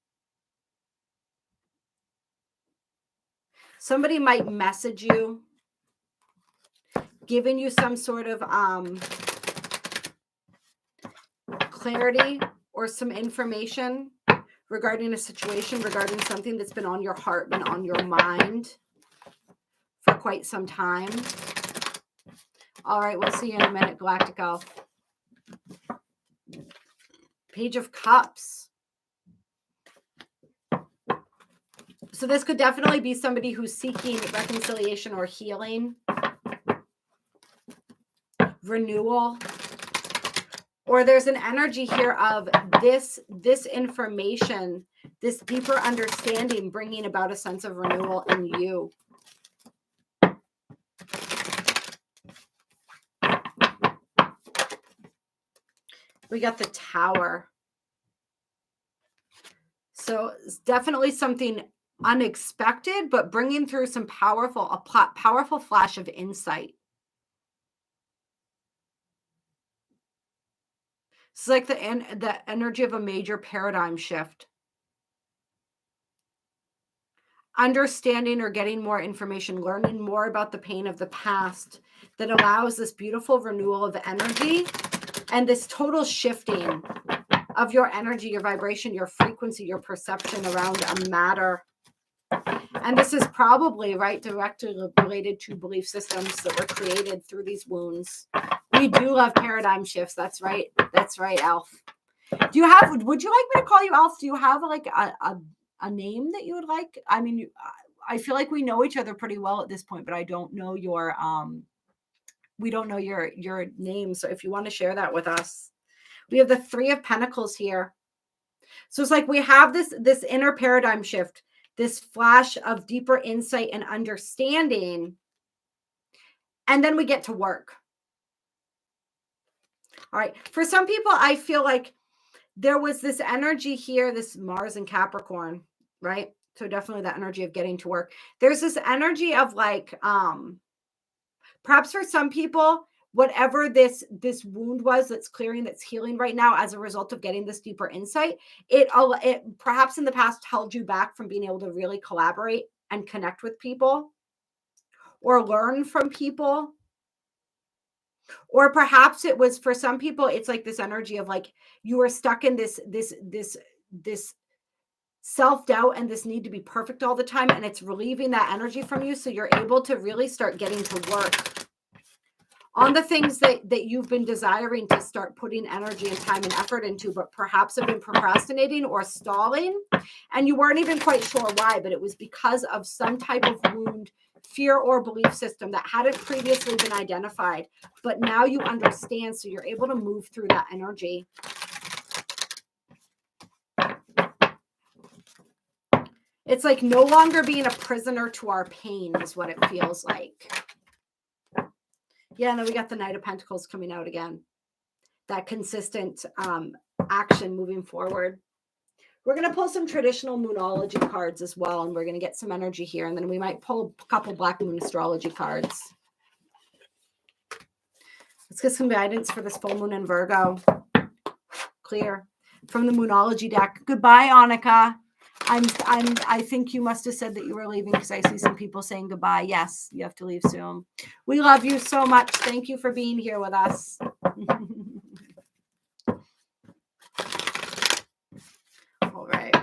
Somebody might message you, giving you some sort of clarity or some information regarding a situation, regarding something that's been on your heart, been on your mind for quite some time. All right, we'll see you in a minute, Galactic Elf. Page of Cups. So this could definitely be somebody who's seeking reconciliation or healing, renewal, or there's an energy here of this information, this deeper understanding, bringing about a sense of renewal in you. We got the Tower. So it's definitely something unexpected, but bringing through some powerful flash of insight. It's like the energy of a major paradigm shift. Understanding or getting more information, learning more about the pain of the past that allows this beautiful renewal of energy and this total shifting of your energy, your vibration, your frequency, your perception around a matter. And this is probably, right, directly related to belief systems that were created through these wounds. We do love paradigm shifts. That's right. That's right, Elf. Would you like me to call you Elf? Do you have like a name that you would like? I mean, I feel like we know each other pretty well at this point, but I don't know your, we don't know your name. So if you want to share that with us. We have the Three of Pentacles here. So it's like we have this inner paradigm shift, this flash of deeper insight and understanding. And then we get to work. All right. For some people, I feel like there was this energy here, this Mars and Capricorn, right? So definitely that energy of getting to work. There's this energy of like, perhaps for some people, whatever this wound was that's clearing, that's healing right now as a result of getting this deeper insight, it perhaps in the past held you back from being able to really collaborate and connect with people or learn from people. Or perhaps it was, for some people, it's like this energy of like you were stuck in this self-doubt and this need to be perfect all the time, and it's relieving that energy from you, so you're able to really start getting to work on the things that you've been desiring to start putting energy and time and effort into, but perhaps have been procrastinating or stalling, and you weren't even quite sure why, but it was because of some type of wound, fear, or belief system that hadn't previously been identified, but now you understand, so you're able to move through that energy. It's like no longer being a prisoner to our pain is what it feels like. Yeah, and then we got the Knight of Pentacles coming out again. That consistent action moving forward. We're going to pull some traditional moonology cards as well, and we're going to get some energy here, and then we might pull a couple Black Moon astrology cards. Let's get some guidance for this full moon in Virgo. Clear. From the moonology deck. Goodbye, Annika. I think you must have said that you were leaving because I see some people saying goodbye. Yes, you have to leave soon. We love you so much. Thank you for being here with us. All right.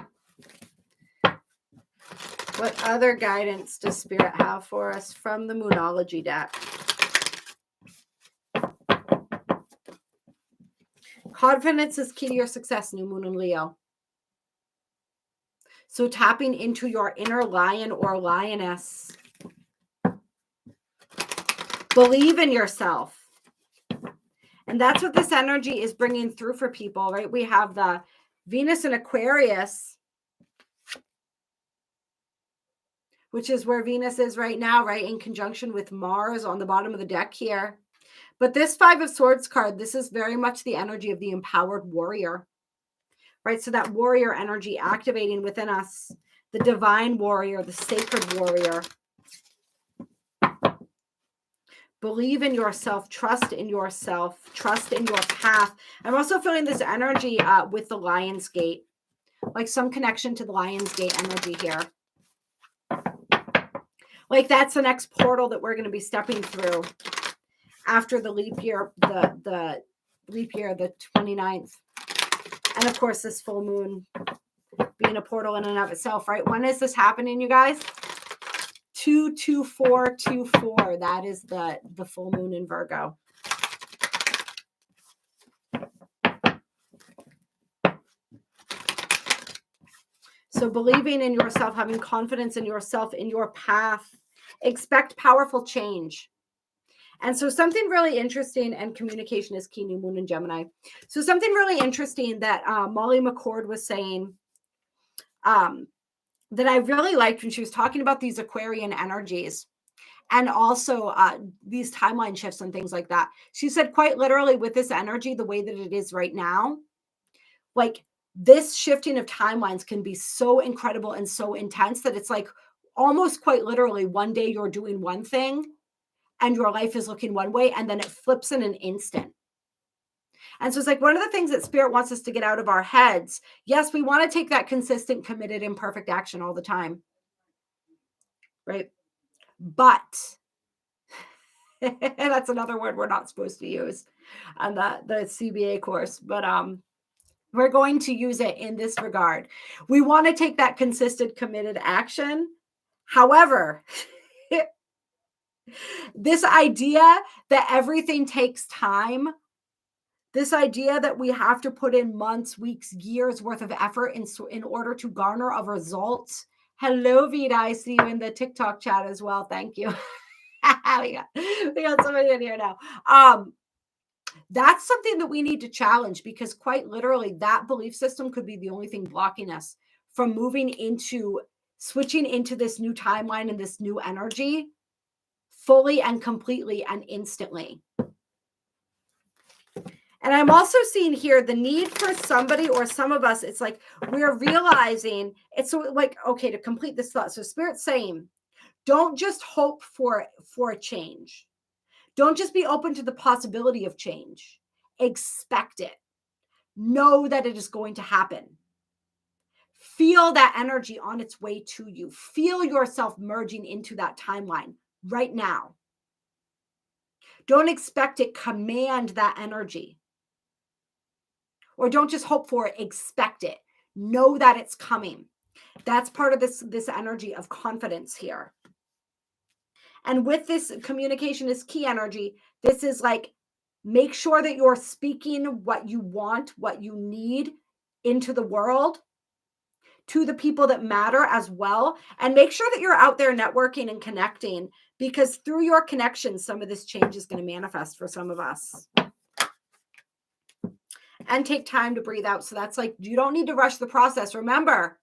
What other guidance does Spirit have for us from the moonology deck? Confidence is key to your success, new moon in Leo. So tapping into your inner lion or lioness. Believe in yourself. And that's what this energy is bringing through for people, right? We have the Venus in Aquarius, which is where Venus is right now, right? In conjunction with Mars on the bottom of the deck here. But this Five of Swords card, this is very much the energy of the empowered warrior. Right, so that warrior energy activating within us, the divine warrior, the sacred warrior. Believe in yourself, trust in yourself, trust in your path. I'm also feeling this energy with the Lion's Gate, like some connection to the Lion's Gate energy here. Like that's the next portal that we're going to be stepping through after the leap year, the leap year, the 29th. And of course, this full moon being a portal in and of itself, right? When is this happening, you guys? 22424. That is the full moon in Virgo. So believing in yourself, having confidence in yourself, in your path, expect powerful change. And so something really interesting, and communication is key, new moon in Gemini. So something really interesting that Molly McCord was saying that I really liked when she was talking about these Aquarian energies and also these timeline shifts and things like that. She said quite literally with this energy, the way that it is right now, like this shifting of timelines can be so incredible and so intense that it's like almost quite literally one day you're doing one thing and your life is looking one way, and then it flips in an instant. And so it's like one of the things that Spirit wants us to get out of our heads. Yes, we want to take that consistent, committed, imperfect action all the time, right? But that's another word we're not supposed to use on the CBA course, but we're going to use it in this regard. We want to take that consistent, committed action. However, this idea that everything takes time, this idea that we have to put in months, weeks, years worth of effort in order to garner a result. Hello, Vida. I see you in the TikTok chat as well. Thank you. we got somebody in here now. That's something that we need to challenge, because quite literally that belief system could be the only thing blocking us from switching into this new timeline and this new energy fully and completely and instantly. And I'm also seeing here the need for somebody or some of us. It's like we're realizing it's like, okay, to complete this thought. So Spirit's saying, don't just hope for a change. Don't just be open to the possibility of change. Expect it. Know that it is going to happen. Feel that energy on its way to you. Feel yourself merging into that timeline right now. Don't expect it. Command that energy. Or don't just hope for it. Expect it. Know that it's coming. That's part of this energy of confidence here. And with this communication is key energy, this is like, make sure that you're speaking what you want, what you need into the world, to the people that matter as well. And make sure that you're out there networking and connecting, because through your connections, some of this change is going to manifest for some of us. And take time to breathe out. So that's like, you don't need to rush the process. Remember,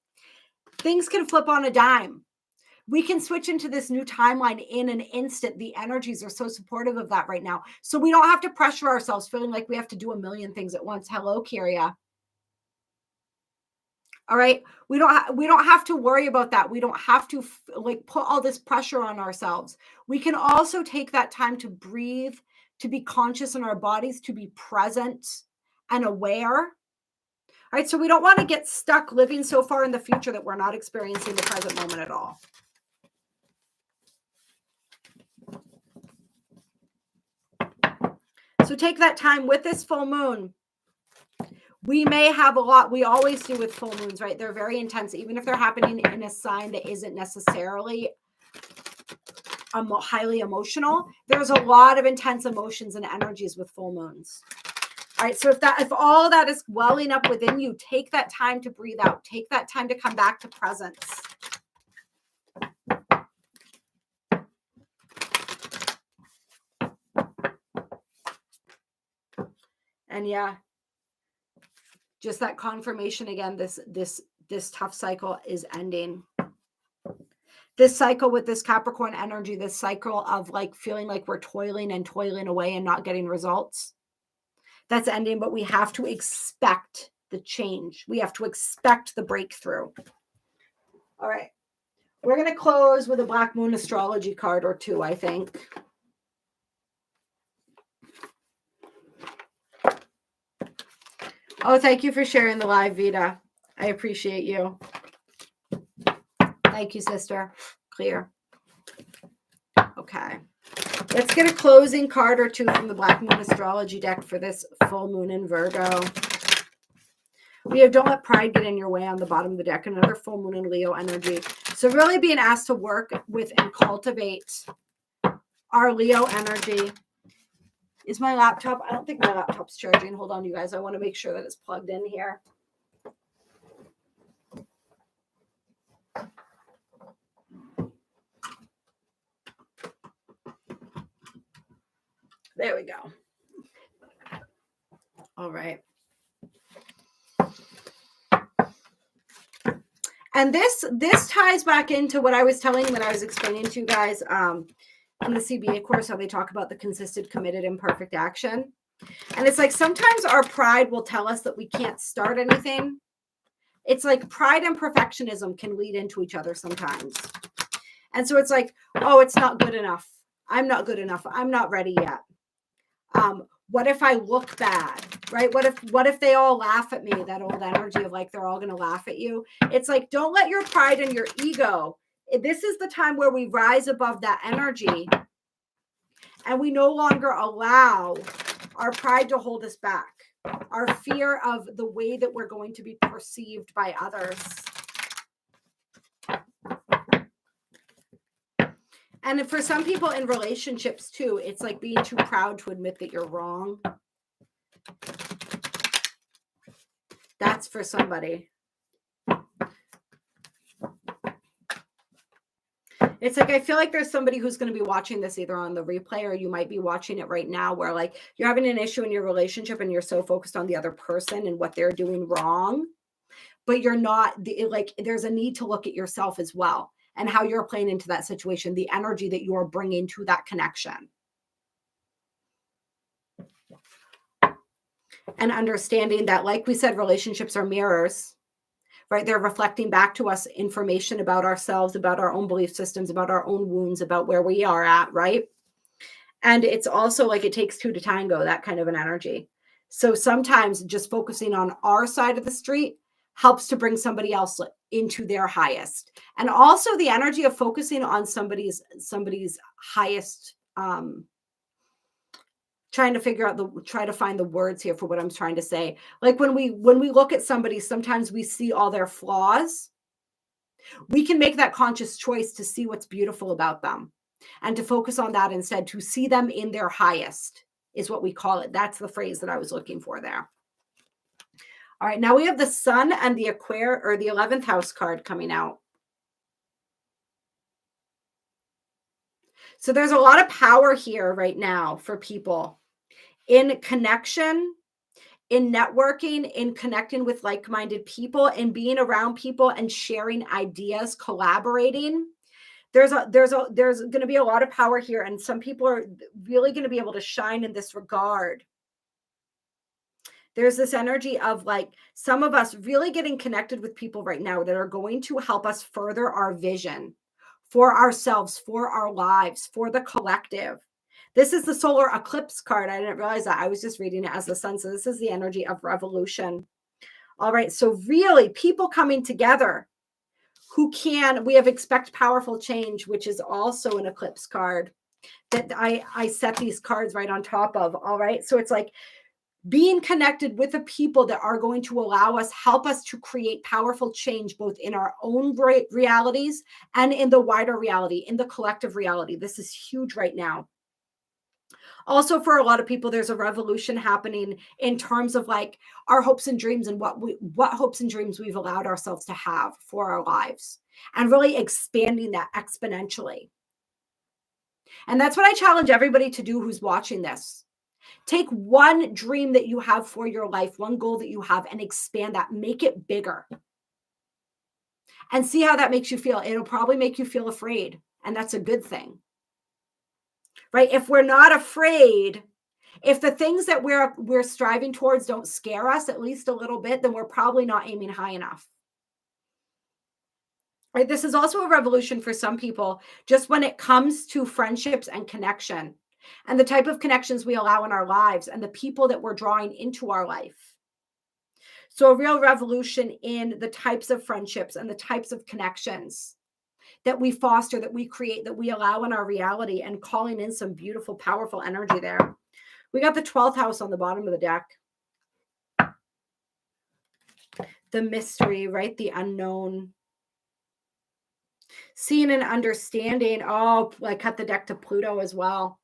things can flip on a dime. We can switch into this new timeline in an instant. The energies are so supportive of that right now. So we don't have to pressure ourselves feeling like we have to do a million things at once. Hello, Kyria. All right. We don't have to worry about that. We don't have to like put all this pressure on ourselves. We can also take that time to breathe, to be conscious in our bodies, to be present and aware. All right. So we don't want to get stuck living so far in the future that we're not experiencing the present moment at all. So take that time with this full moon. We may have a lot, we always do with full moons, right? They're very intense, even if they're happening in a sign that isn't necessarily highly emotional. There's a lot of intense emotions and energies with full moons. All right, so if all that is welling up within you, take that time to breathe out. Take that time to come back to presence. And yeah, just that confirmation again, this tough cycle is ending. This cycle with this Capricorn energy, this cycle of like feeling like we're toiling away and not getting results, that's ending. But we have to expect the change. We have to expect the breakthrough. All right. We're going to close with a Black Moon astrology card or two, I think. Oh, thank you for sharing the live, Vida. I appreciate you. Thank you, sister. Clear. Let's get a closing card or two from the Black Moon Astrology deck for this full moon in Virgo. We have Don't Let Pride Get in Your Way on the bottom of the deck. Another full moon in Leo energy. So really being asked to work with and cultivate our Leo energy. Is my laptop? I don't think my laptop's charging. Hold on, you guys. I want to make sure that it's plugged in here. There we go. All right. And this ties back into what I was telling when I was explaining to you guys in the CBA course, how they talk about the consistent, committed, imperfect action. And it's like sometimes our pride will tell us that we can't start anything. It's like pride and perfectionism can lead into each other sometimes. And so it's like, oh, it's not good enough. I'm not good enough. I'm not ready yet. What if I look bad, right? What if they all laugh at me? That old energy of like, they're all going to laugh at you. It's like, don't let your pride and your ego. This is the time where we rise above that energy and we no longer allow our pride to hold us back. Our fear of the way that we're going to be perceived by others. And for some people in relationships too, it's like being too proud to admit that you're wrong. That's for somebody. It's like, I feel like there's somebody who's going to be watching this either on the replay or you might be watching it right now where like you're having an issue in your relationship and you're so focused on the other person and what they're doing wrong, but you're not like, there's a need to look at yourself as well and how you're playing into that situation, the energy that you're bringing to that connection. And understanding that, like we said, relationships are mirrors. Right? They're reflecting back to us information about ourselves, about our own belief systems, about our own wounds, about where we are at, right? And it's also like it takes two to tango, that kind of an energy. So sometimes just focusing on our side of the street helps to bring somebody else into their highest. And also the energy of focusing on somebody's highest, trying to find the words here for what I'm trying to say. Like when we look at somebody, sometimes we see all their flaws. We can make that conscious choice to see what's beautiful about them and to focus on that instead, to see them in their highest is what we call it. That's the phrase that I was looking for there. All right, now we have the Sun and the Aquarius or the 11th house card coming out. So there's a lot of power here right now for people in connection, in networking, in connecting with like-minded people, and being around people and sharing ideas, collaborating. There's going to be a lot of power here, and some people are really going to be able to shine in this regard. There's this energy of like some of us really getting connected with people right now that are going to help us further our vision for ourselves, for our lives, for the collective. This is the solar eclipse card. I didn't realize that. I was just reading it as the sun. So this is the energy of revolution. All right. So really people coming together we have expect powerful change, which is also an eclipse card that I set these cards right on top of. All right. So it's like being connected with the people that are going to help us to create powerful change, both in our own realities and in the wider reality, in the collective reality. This is huge right now. Also, for a lot of people, there's a revolution happening in terms of like our hopes and dreams and what hopes and dreams we've allowed ourselves to have for our lives and really expanding that exponentially. And that's what I challenge everybody to do who's watching this. Take one dream that you have for your life, one goal that you have, and expand that, make it bigger and see how that makes you feel. It'll probably make you feel afraid, and that's a good thing. Right? If we're not afraid, if the things that we're striving towards don't scare us at least a little bit, then we're probably not aiming high enough. Right? This is also a revolution for some people, just when it comes to friendships and connection and the type of connections we allow in our lives and the people that we're drawing into our life. So a real revolution in the types of friendships and the types of connections that we foster, that we create, that we allow in our reality, and calling in some beautiful, powerful energy there. We got the 12th house on the bottom of the deck. The mystery, right? The unknown. Seeing and understanding. Oh, I cut the deck to Pluto as well.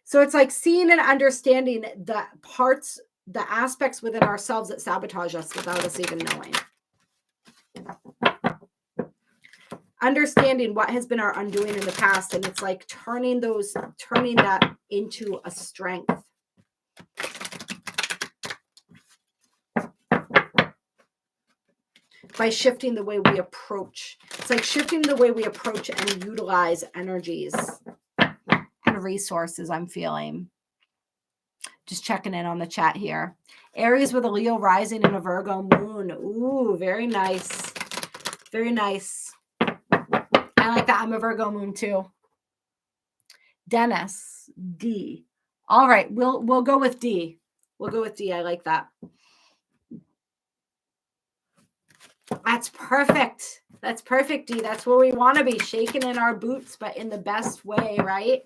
So it's like seeing and understanding the parts, the aspects within ourselves that sabotage us without us even knowing. Understanding what has been our undoing in the past. And it's like turning that into a strength. By shifting the way we approach. It's like shifting the way we approach and utilize energies and resources, I'm feeling. Just checking in on the chat here. Aries with a Leo rising and a Virgo moon. Ooh, very nice. Very nice. I like that. I'm a Virgo moon too. Dennis, D. All right, we'll go with D. We'll go with D. I like that. That's perfect. That's perfect, D. That's where we want to be, shaking in our boots, but in the best way, right?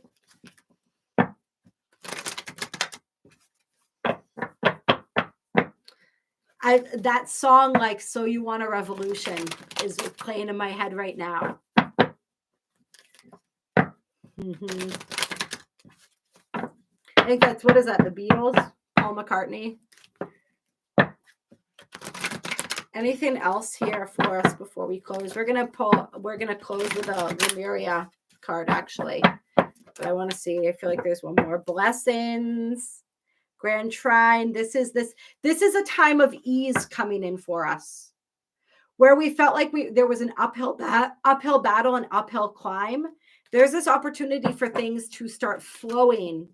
That song, like, So You Want a Revolution, is playing in my head right now. Mm-hmm. I think that's, what is that, the Beatles? Paul McCartney. Anything else here for us before we close? We're gonna close with a Lemuria card, actually. But I want to see. I feel like there's one more. Blessings, Grand Trine. This is a time of ease coming in for us, where we felt like there was an uphill battle, an uphill climb. There's this opportunity for things to start flowing,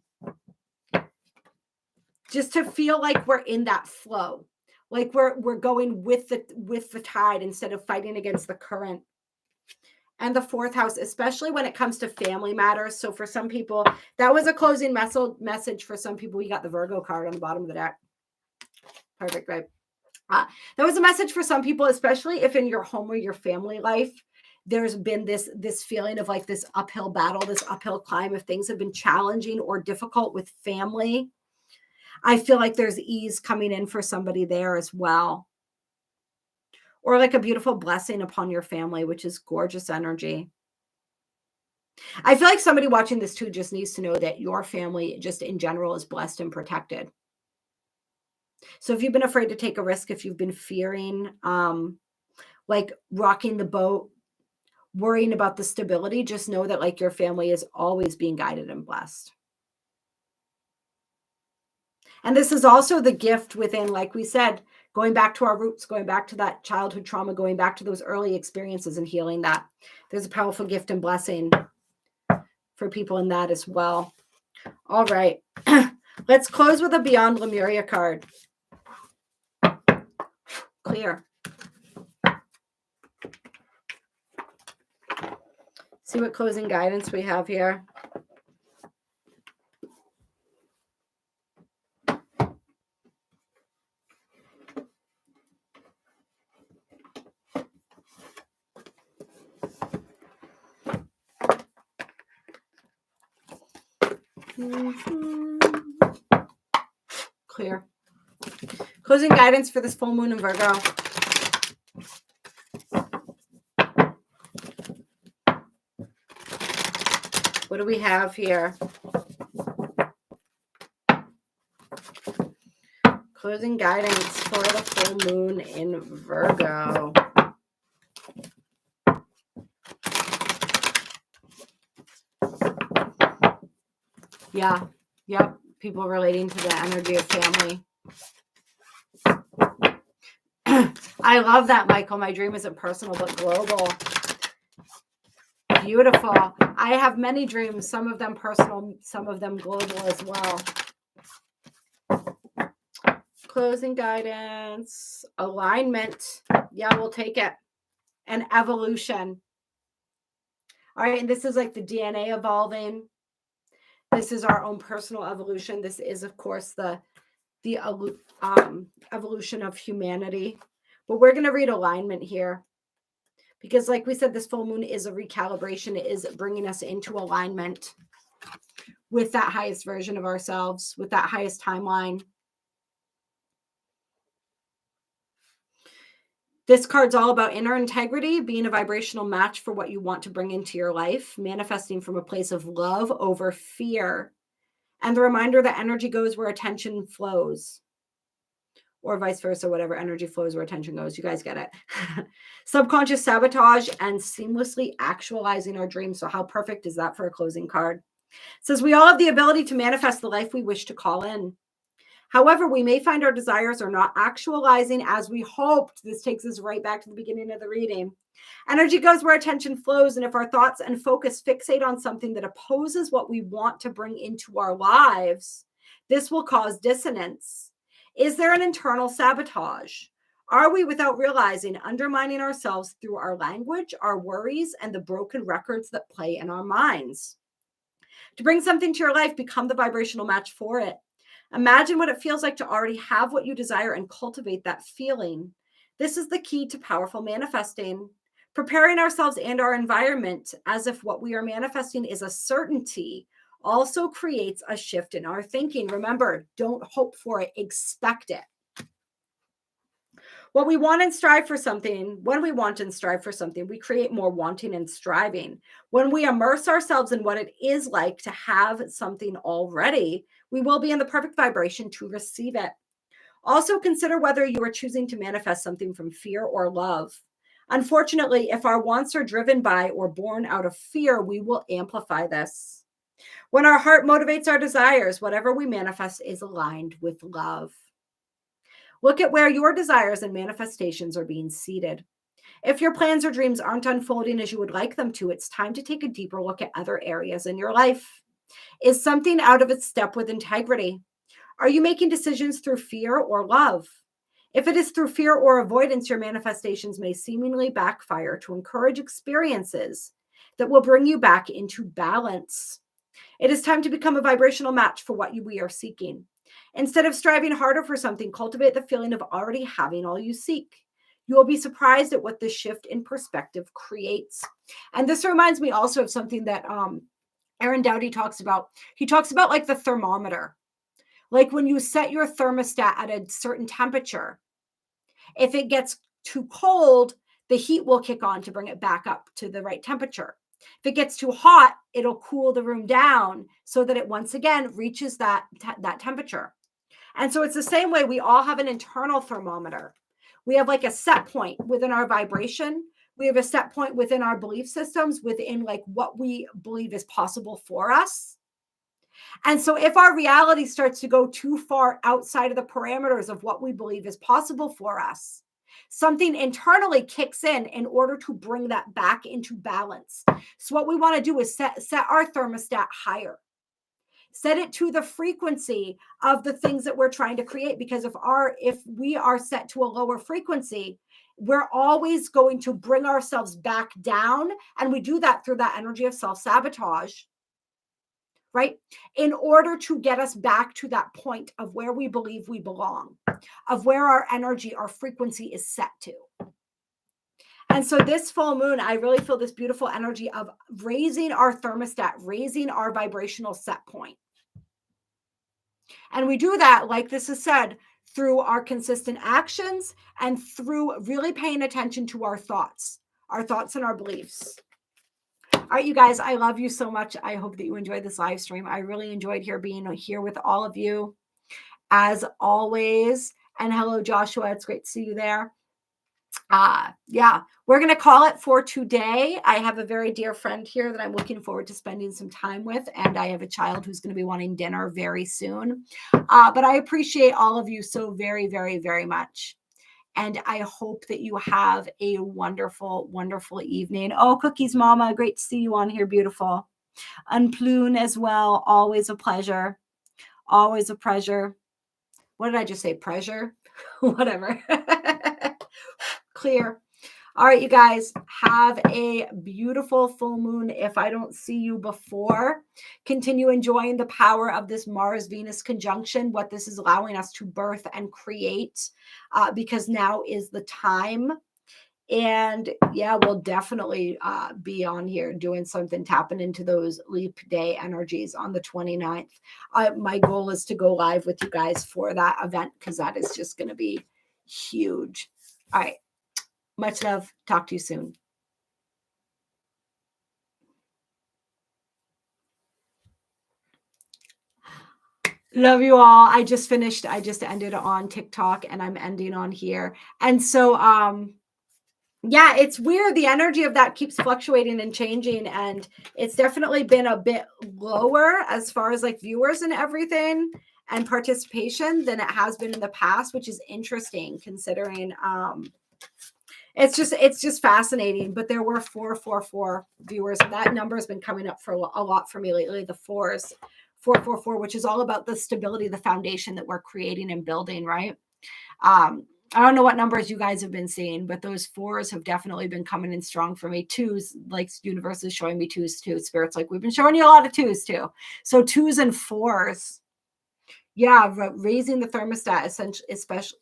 just to feel like we're in that flow. Like we're going with the tide instead of fighting against the current. And the 4th house, especially when it comes to family matters. So for some people, that was a closing message. For some people, we got the Virgo card on the bottom of the deck. Perfect, right? That was a message for some people, especially if in your home or your family life, there's been this feeling of like this uphill battle, this uphill climb. If things have been challenging or difficult with family, I feel like there's ease coming in for somebody there as well. Or like a beautiful blessing upon your family, which is gorgeous energy. I feel like somebody watching this too just needs to know that your family just in general is blessed and protected. So if you've been afraid to take a risk, if you've been fearing, like rocking the boat, worrying about the stability, just know that like your family is always being guided and blessed. And this is also the gift within, like we said, going back to our roots, going back to that childhood trauma, going back to those early experiences and healing that. There's a powerful gift and blessing for people in that as well. All right. Let's close with a Beyond Lemuria card. Clear. See what closing guidance we have here. Clear. Closing guidance for this full moon in Virgo. What do we have here? Closing guidance for the full moon in Virgo. Yeah. Yep. People relating to the energy of family. I love that, Michael. My dream isn't personal, but global. Beautiful. I have many dreams, some of them personal, some of them global as well. Closing guidance, alignment. Yeah, we'll take it. And evolution. All right. And this is like the DNA evolving. This is our own personal evolution. This is, of course, the evolution of humanity. But we're going to read alignment here. Because like we said, this full moon is a recalibration. It is bringing us into alignment with that highest version of ourselves, with that highest timeline. This card's all about inner integrity, being a vibrational match for what you want to bring into your life, manifesting from a place of love over fear. And the reminder that energy goes where attention flows, or vice versa, whatever energy flows where attention goes. You guys get it. Subconscious sabotage and seamlessly actualizing our dreams. So how perfect is that for a closing card? It says we all have the ability to manifest the life we wish to call in. However, we may find our desires are not actualizing as we hoped. This takes us right back to the beginning of the reading. Energy goes where attention flows. And if our thoughts and focus fixate on something that opposes what we want to bring into our lives, this will cause dissonance. Is there an internal sabotage? Are we, without realizing, undermining ourselves through our language, our worries, and the broken records that play in our minds? To bring something to your life, become the vibrational match for it. Imagine what it feels like to already have what you desire and cultivate that feeling. This is the key to powerful manifesting. Preparing ourselves and our environment as if what we are manifesting is a certainty also creates a shift in our thinking. Remember, don't hope for it, expect it. What we want and strive for something, when we want and strive for something, we create more wanting and striving. When we immerse ourselves in what it is like to have something already, we will be in the perfect vibration to receive it. Also consider whether you are choosing to manifest something from fear or love. Unfortunately, if our wants are driven by or born out of fear, we will amplify this. When our heart motivates our desires, whatever we manifest is aligned with love. Look at where your desires and manifestations are being seated. If your plans or dreams aren't unfolding as you would like them to, it's time to take a deeper look at other areas in your life. Is something out of its step with integrity? Are you making decisions through fear or love? If it is through fear or avoidance, your manifestations may seemingly backfire to encourage experiences that will bring you back into balance. It is time to become a vibrational match for what we are seeking. Instead of striving harder for something, cultivate the feeling of already having all you seek. You will be surprised at what this shift in perspective creates. And this reminds me also of something that Aaron Doughty talks about. He talks about like the thermometer. Like when you set your thermostat at a certain temperature, if it gets too cold, the heat will kick on to bring it back up to the right temperature. If it gets too hot, it'll cool the room down so that it once again reaches that temperature. And so it's the same way. We all have an internal thermometer. We have like a set point within our vibration. We have a set point within our belief systems, within like what we believe is possible for us. And so if our reality starts to go too far outside of the parameters of what we believe is possible for us, something internally kicks in order to bring that back into balance. So what we want to do is set our thermostat higher. Set it to the frequency of the things that we're trying to create. Because if we are set to a lower frequency, we're always going to bring ourselves back down. And we do that through that energy of self-sabotage, right? In order to get us back to that point of where we believe we belong, of where our energy, our frequency is set to. And so this full moon, I really feel this beautiful energy of raising our thermostat, raising our vibrational set point. And we do that, like this is said, through our consistent actions and through really paying attention to our thoughts and our beliefs. All right, you guys, I love you so much. I hope that you enjoyed this live stream. I really enjoyed being here with all of you as always. And hello, Joshua. It's great to see you there. Yeah, we're going to call it for today. I have a very dear friend here that I'm looking forward to spending some time with. And I have a child who's going to be wanting dinner very soon. But I appreciate all of you so very, very, very much. And I hope that you have a wonderful, wonderful evening. Oh, Cookies Mama, great to see you on here. Beautiful. Unplume as well. Always a pleasure. Always a pleasure. What did I just say? Pleasure? Whatever. Clear. All right, you guys, have a beautiful full moon. If I don't see you before, continue enjoying the power of this Mars-Venus conjunction, what this is allowing us to birth and create, because now is the time. And yeah, we'll definitely be on here doing something, tapping into those leap day energies on the 29th. My goal is to go live with you guys for that event, because that is just going to be huge. All right. Much love. Talk to you soon. Love you all. I just ended on TikTok, and I'm ending on here. And so, yeah, it's weird. The energy of that keeps fluctuating and changing. And it's definitely been a bit lower as far as like viewers and everything and participation than it has been in the past, which is interesting considering, it's just fascinating. But there were 444 viewers, and that number has been coming up for a lot for me lately. The fours, 444, which is all about the stability, the foundation that we're creating and building, right? I don't know what numbers you guys have been seeing, but those fours have definitely been coming in strong for me. Twos, like universe is showing me twos too. Spirit's like, we've been showing you a lot of twos too. So twos and fours. Yeah, raising the thermostat, especially.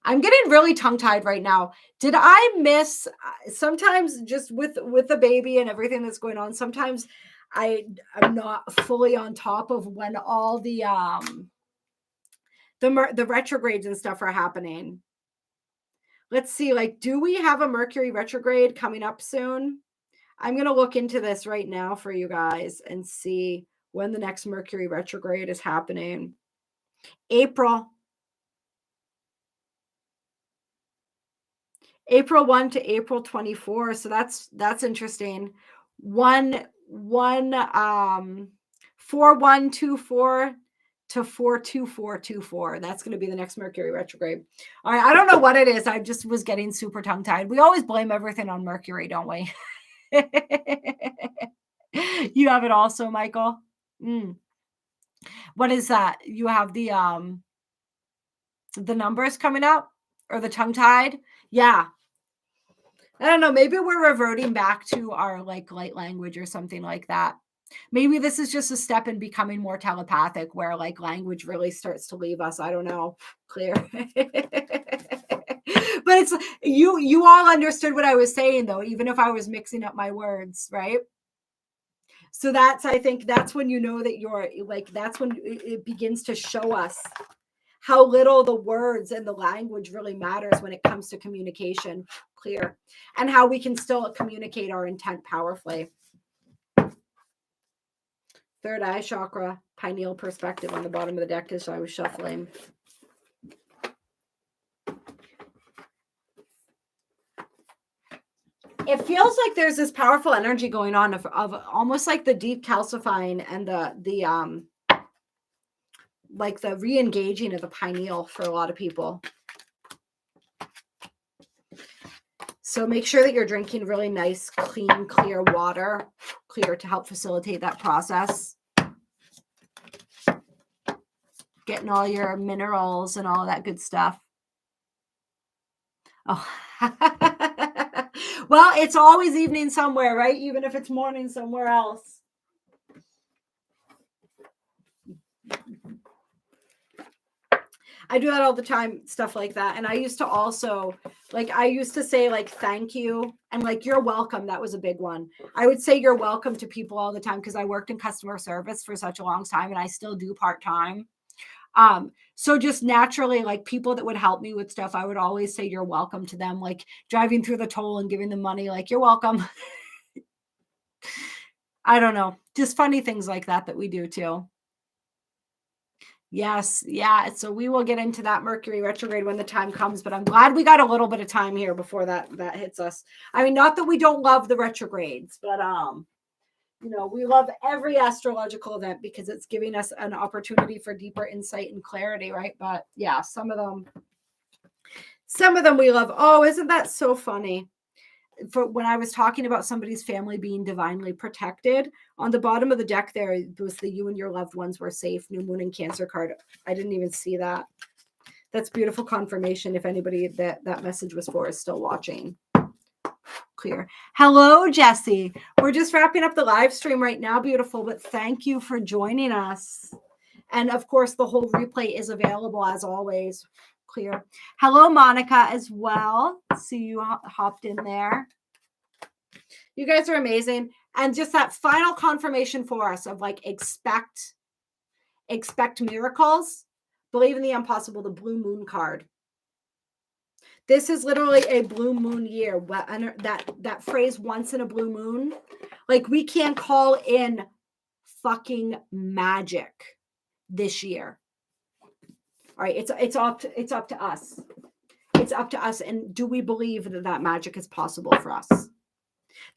I'm getting really tongue-tied right now. Did I miss sometimes just with the baby and everything that's going on? Sometimes I'm not fully on top of when all the retrogrades and stuff are happening. Let's see, like, do we have a Mercury retrograde coming up soon? I'm going to look into this right now for you guys and see when the next Mercury retrograde is happening. April 1 to April 24. So that's interesting. 4124 to 42424. That's going to be the next Mercury retrograde. All right. I don't know what it is. I just was getting super tongue-tied. We always blame everything on Mercury, don't we? You have it also, Michael. What is that? You have the numbers coming up, or the tongue-tied? Yeah. I don't know. Maybe we're reverting back to our like light language or something like that. Maybe this is just a step in becoming more telepathic, where like language really starts to leave us. I don't know. Clear. But it's you all understood what I was saying though, even if I was mixing up my words, right? So I think that's when you know that you're like, that's when it begins to show us how little the words and the language really matters when it comes to communication. Clear. And how we can still communicate our intent powerfully. Third eye chakra, pineal perspective on the bottom of the deck as I was shuffling. It feels like there's this powerful energy going on of almost like the deep calcifying and the like the re-engaging of the pineal for a lot of people. So make sure that you're drinking really nice, clean, clear water, clear to help facilitate that process. Getting all your minerals and all that good stuff. Oh, well, it's always evening somewhere, right? Even if it's morning somewhere else. I do that all the time, stuff like that. And I used to also, like, I used to say, like, thank you. And, like, you're welcome. That was a big one. I would say you're welcome to people all the time because I worked in customer service for such a long time, and I still do part-time. So just naturally, like, people that would help me with stuff, I would always say you're welcome to them, like driving through the toll and giving them money, like, you're welcome. I don't know. Just funny things like that we do too. Yes. Yeah. So we will get into that Mercury retrograde when the time comes, but I'm glad we got a little bit of time here before that hits us. I mean, not that we don't love the retrogrades, but, you know, we love every astrological event because it's giving us an opportunity for deeper insight and clarity, right? But yeah, some of them we love. Oh, isn't that so funny? For when I was talking about somebody's family being divinely protected, on the bottom of the deck there was the you and your loved ones were safe, new moon and Cancer card. I didn't even see that. That's beautiful confirmation. If anybody that message was for is still watching. Clear. Hello, Jesse. We're just wrapping up the live stream right now, beautiful, but thank you for joining us. And of course, the whole replay is available as always. Clear. Hello, Monica, as well. See you hopped in there. You guys are amazing. And just that final confirmation for us of like expect miracles, believe in the impossible, the blue moon card. This is literally a blue moon year. That phrase, once in a blue moon, like we can call in fucking magic this year. All right, it's up to us. It's up to us. And do we believe that magic is possible for us?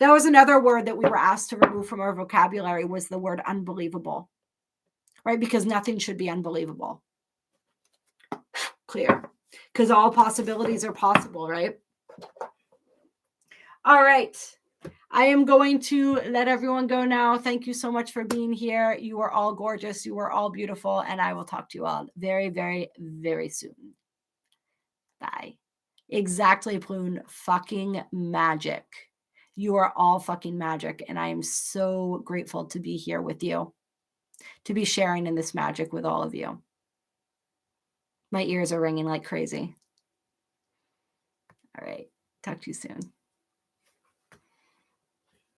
That was another word that we were asked to remove from our vocabulary, was the word unbelievable, right? Because nothing should be unbelievable. Clear. Because all possibilities are possible, right? All right. I am going to let everyone go now. Thank you so much for being here. You are all gorgeous. You are all beautiful. And I will talk to you all very, very, very soon. Bye. Exactly, Plune. Fucking magic. You are all fucking magic. And I am so grateful to be here with you, to be sharing in this magic with all of you. My ears are ringing like crazy. All right. Talk to you soon.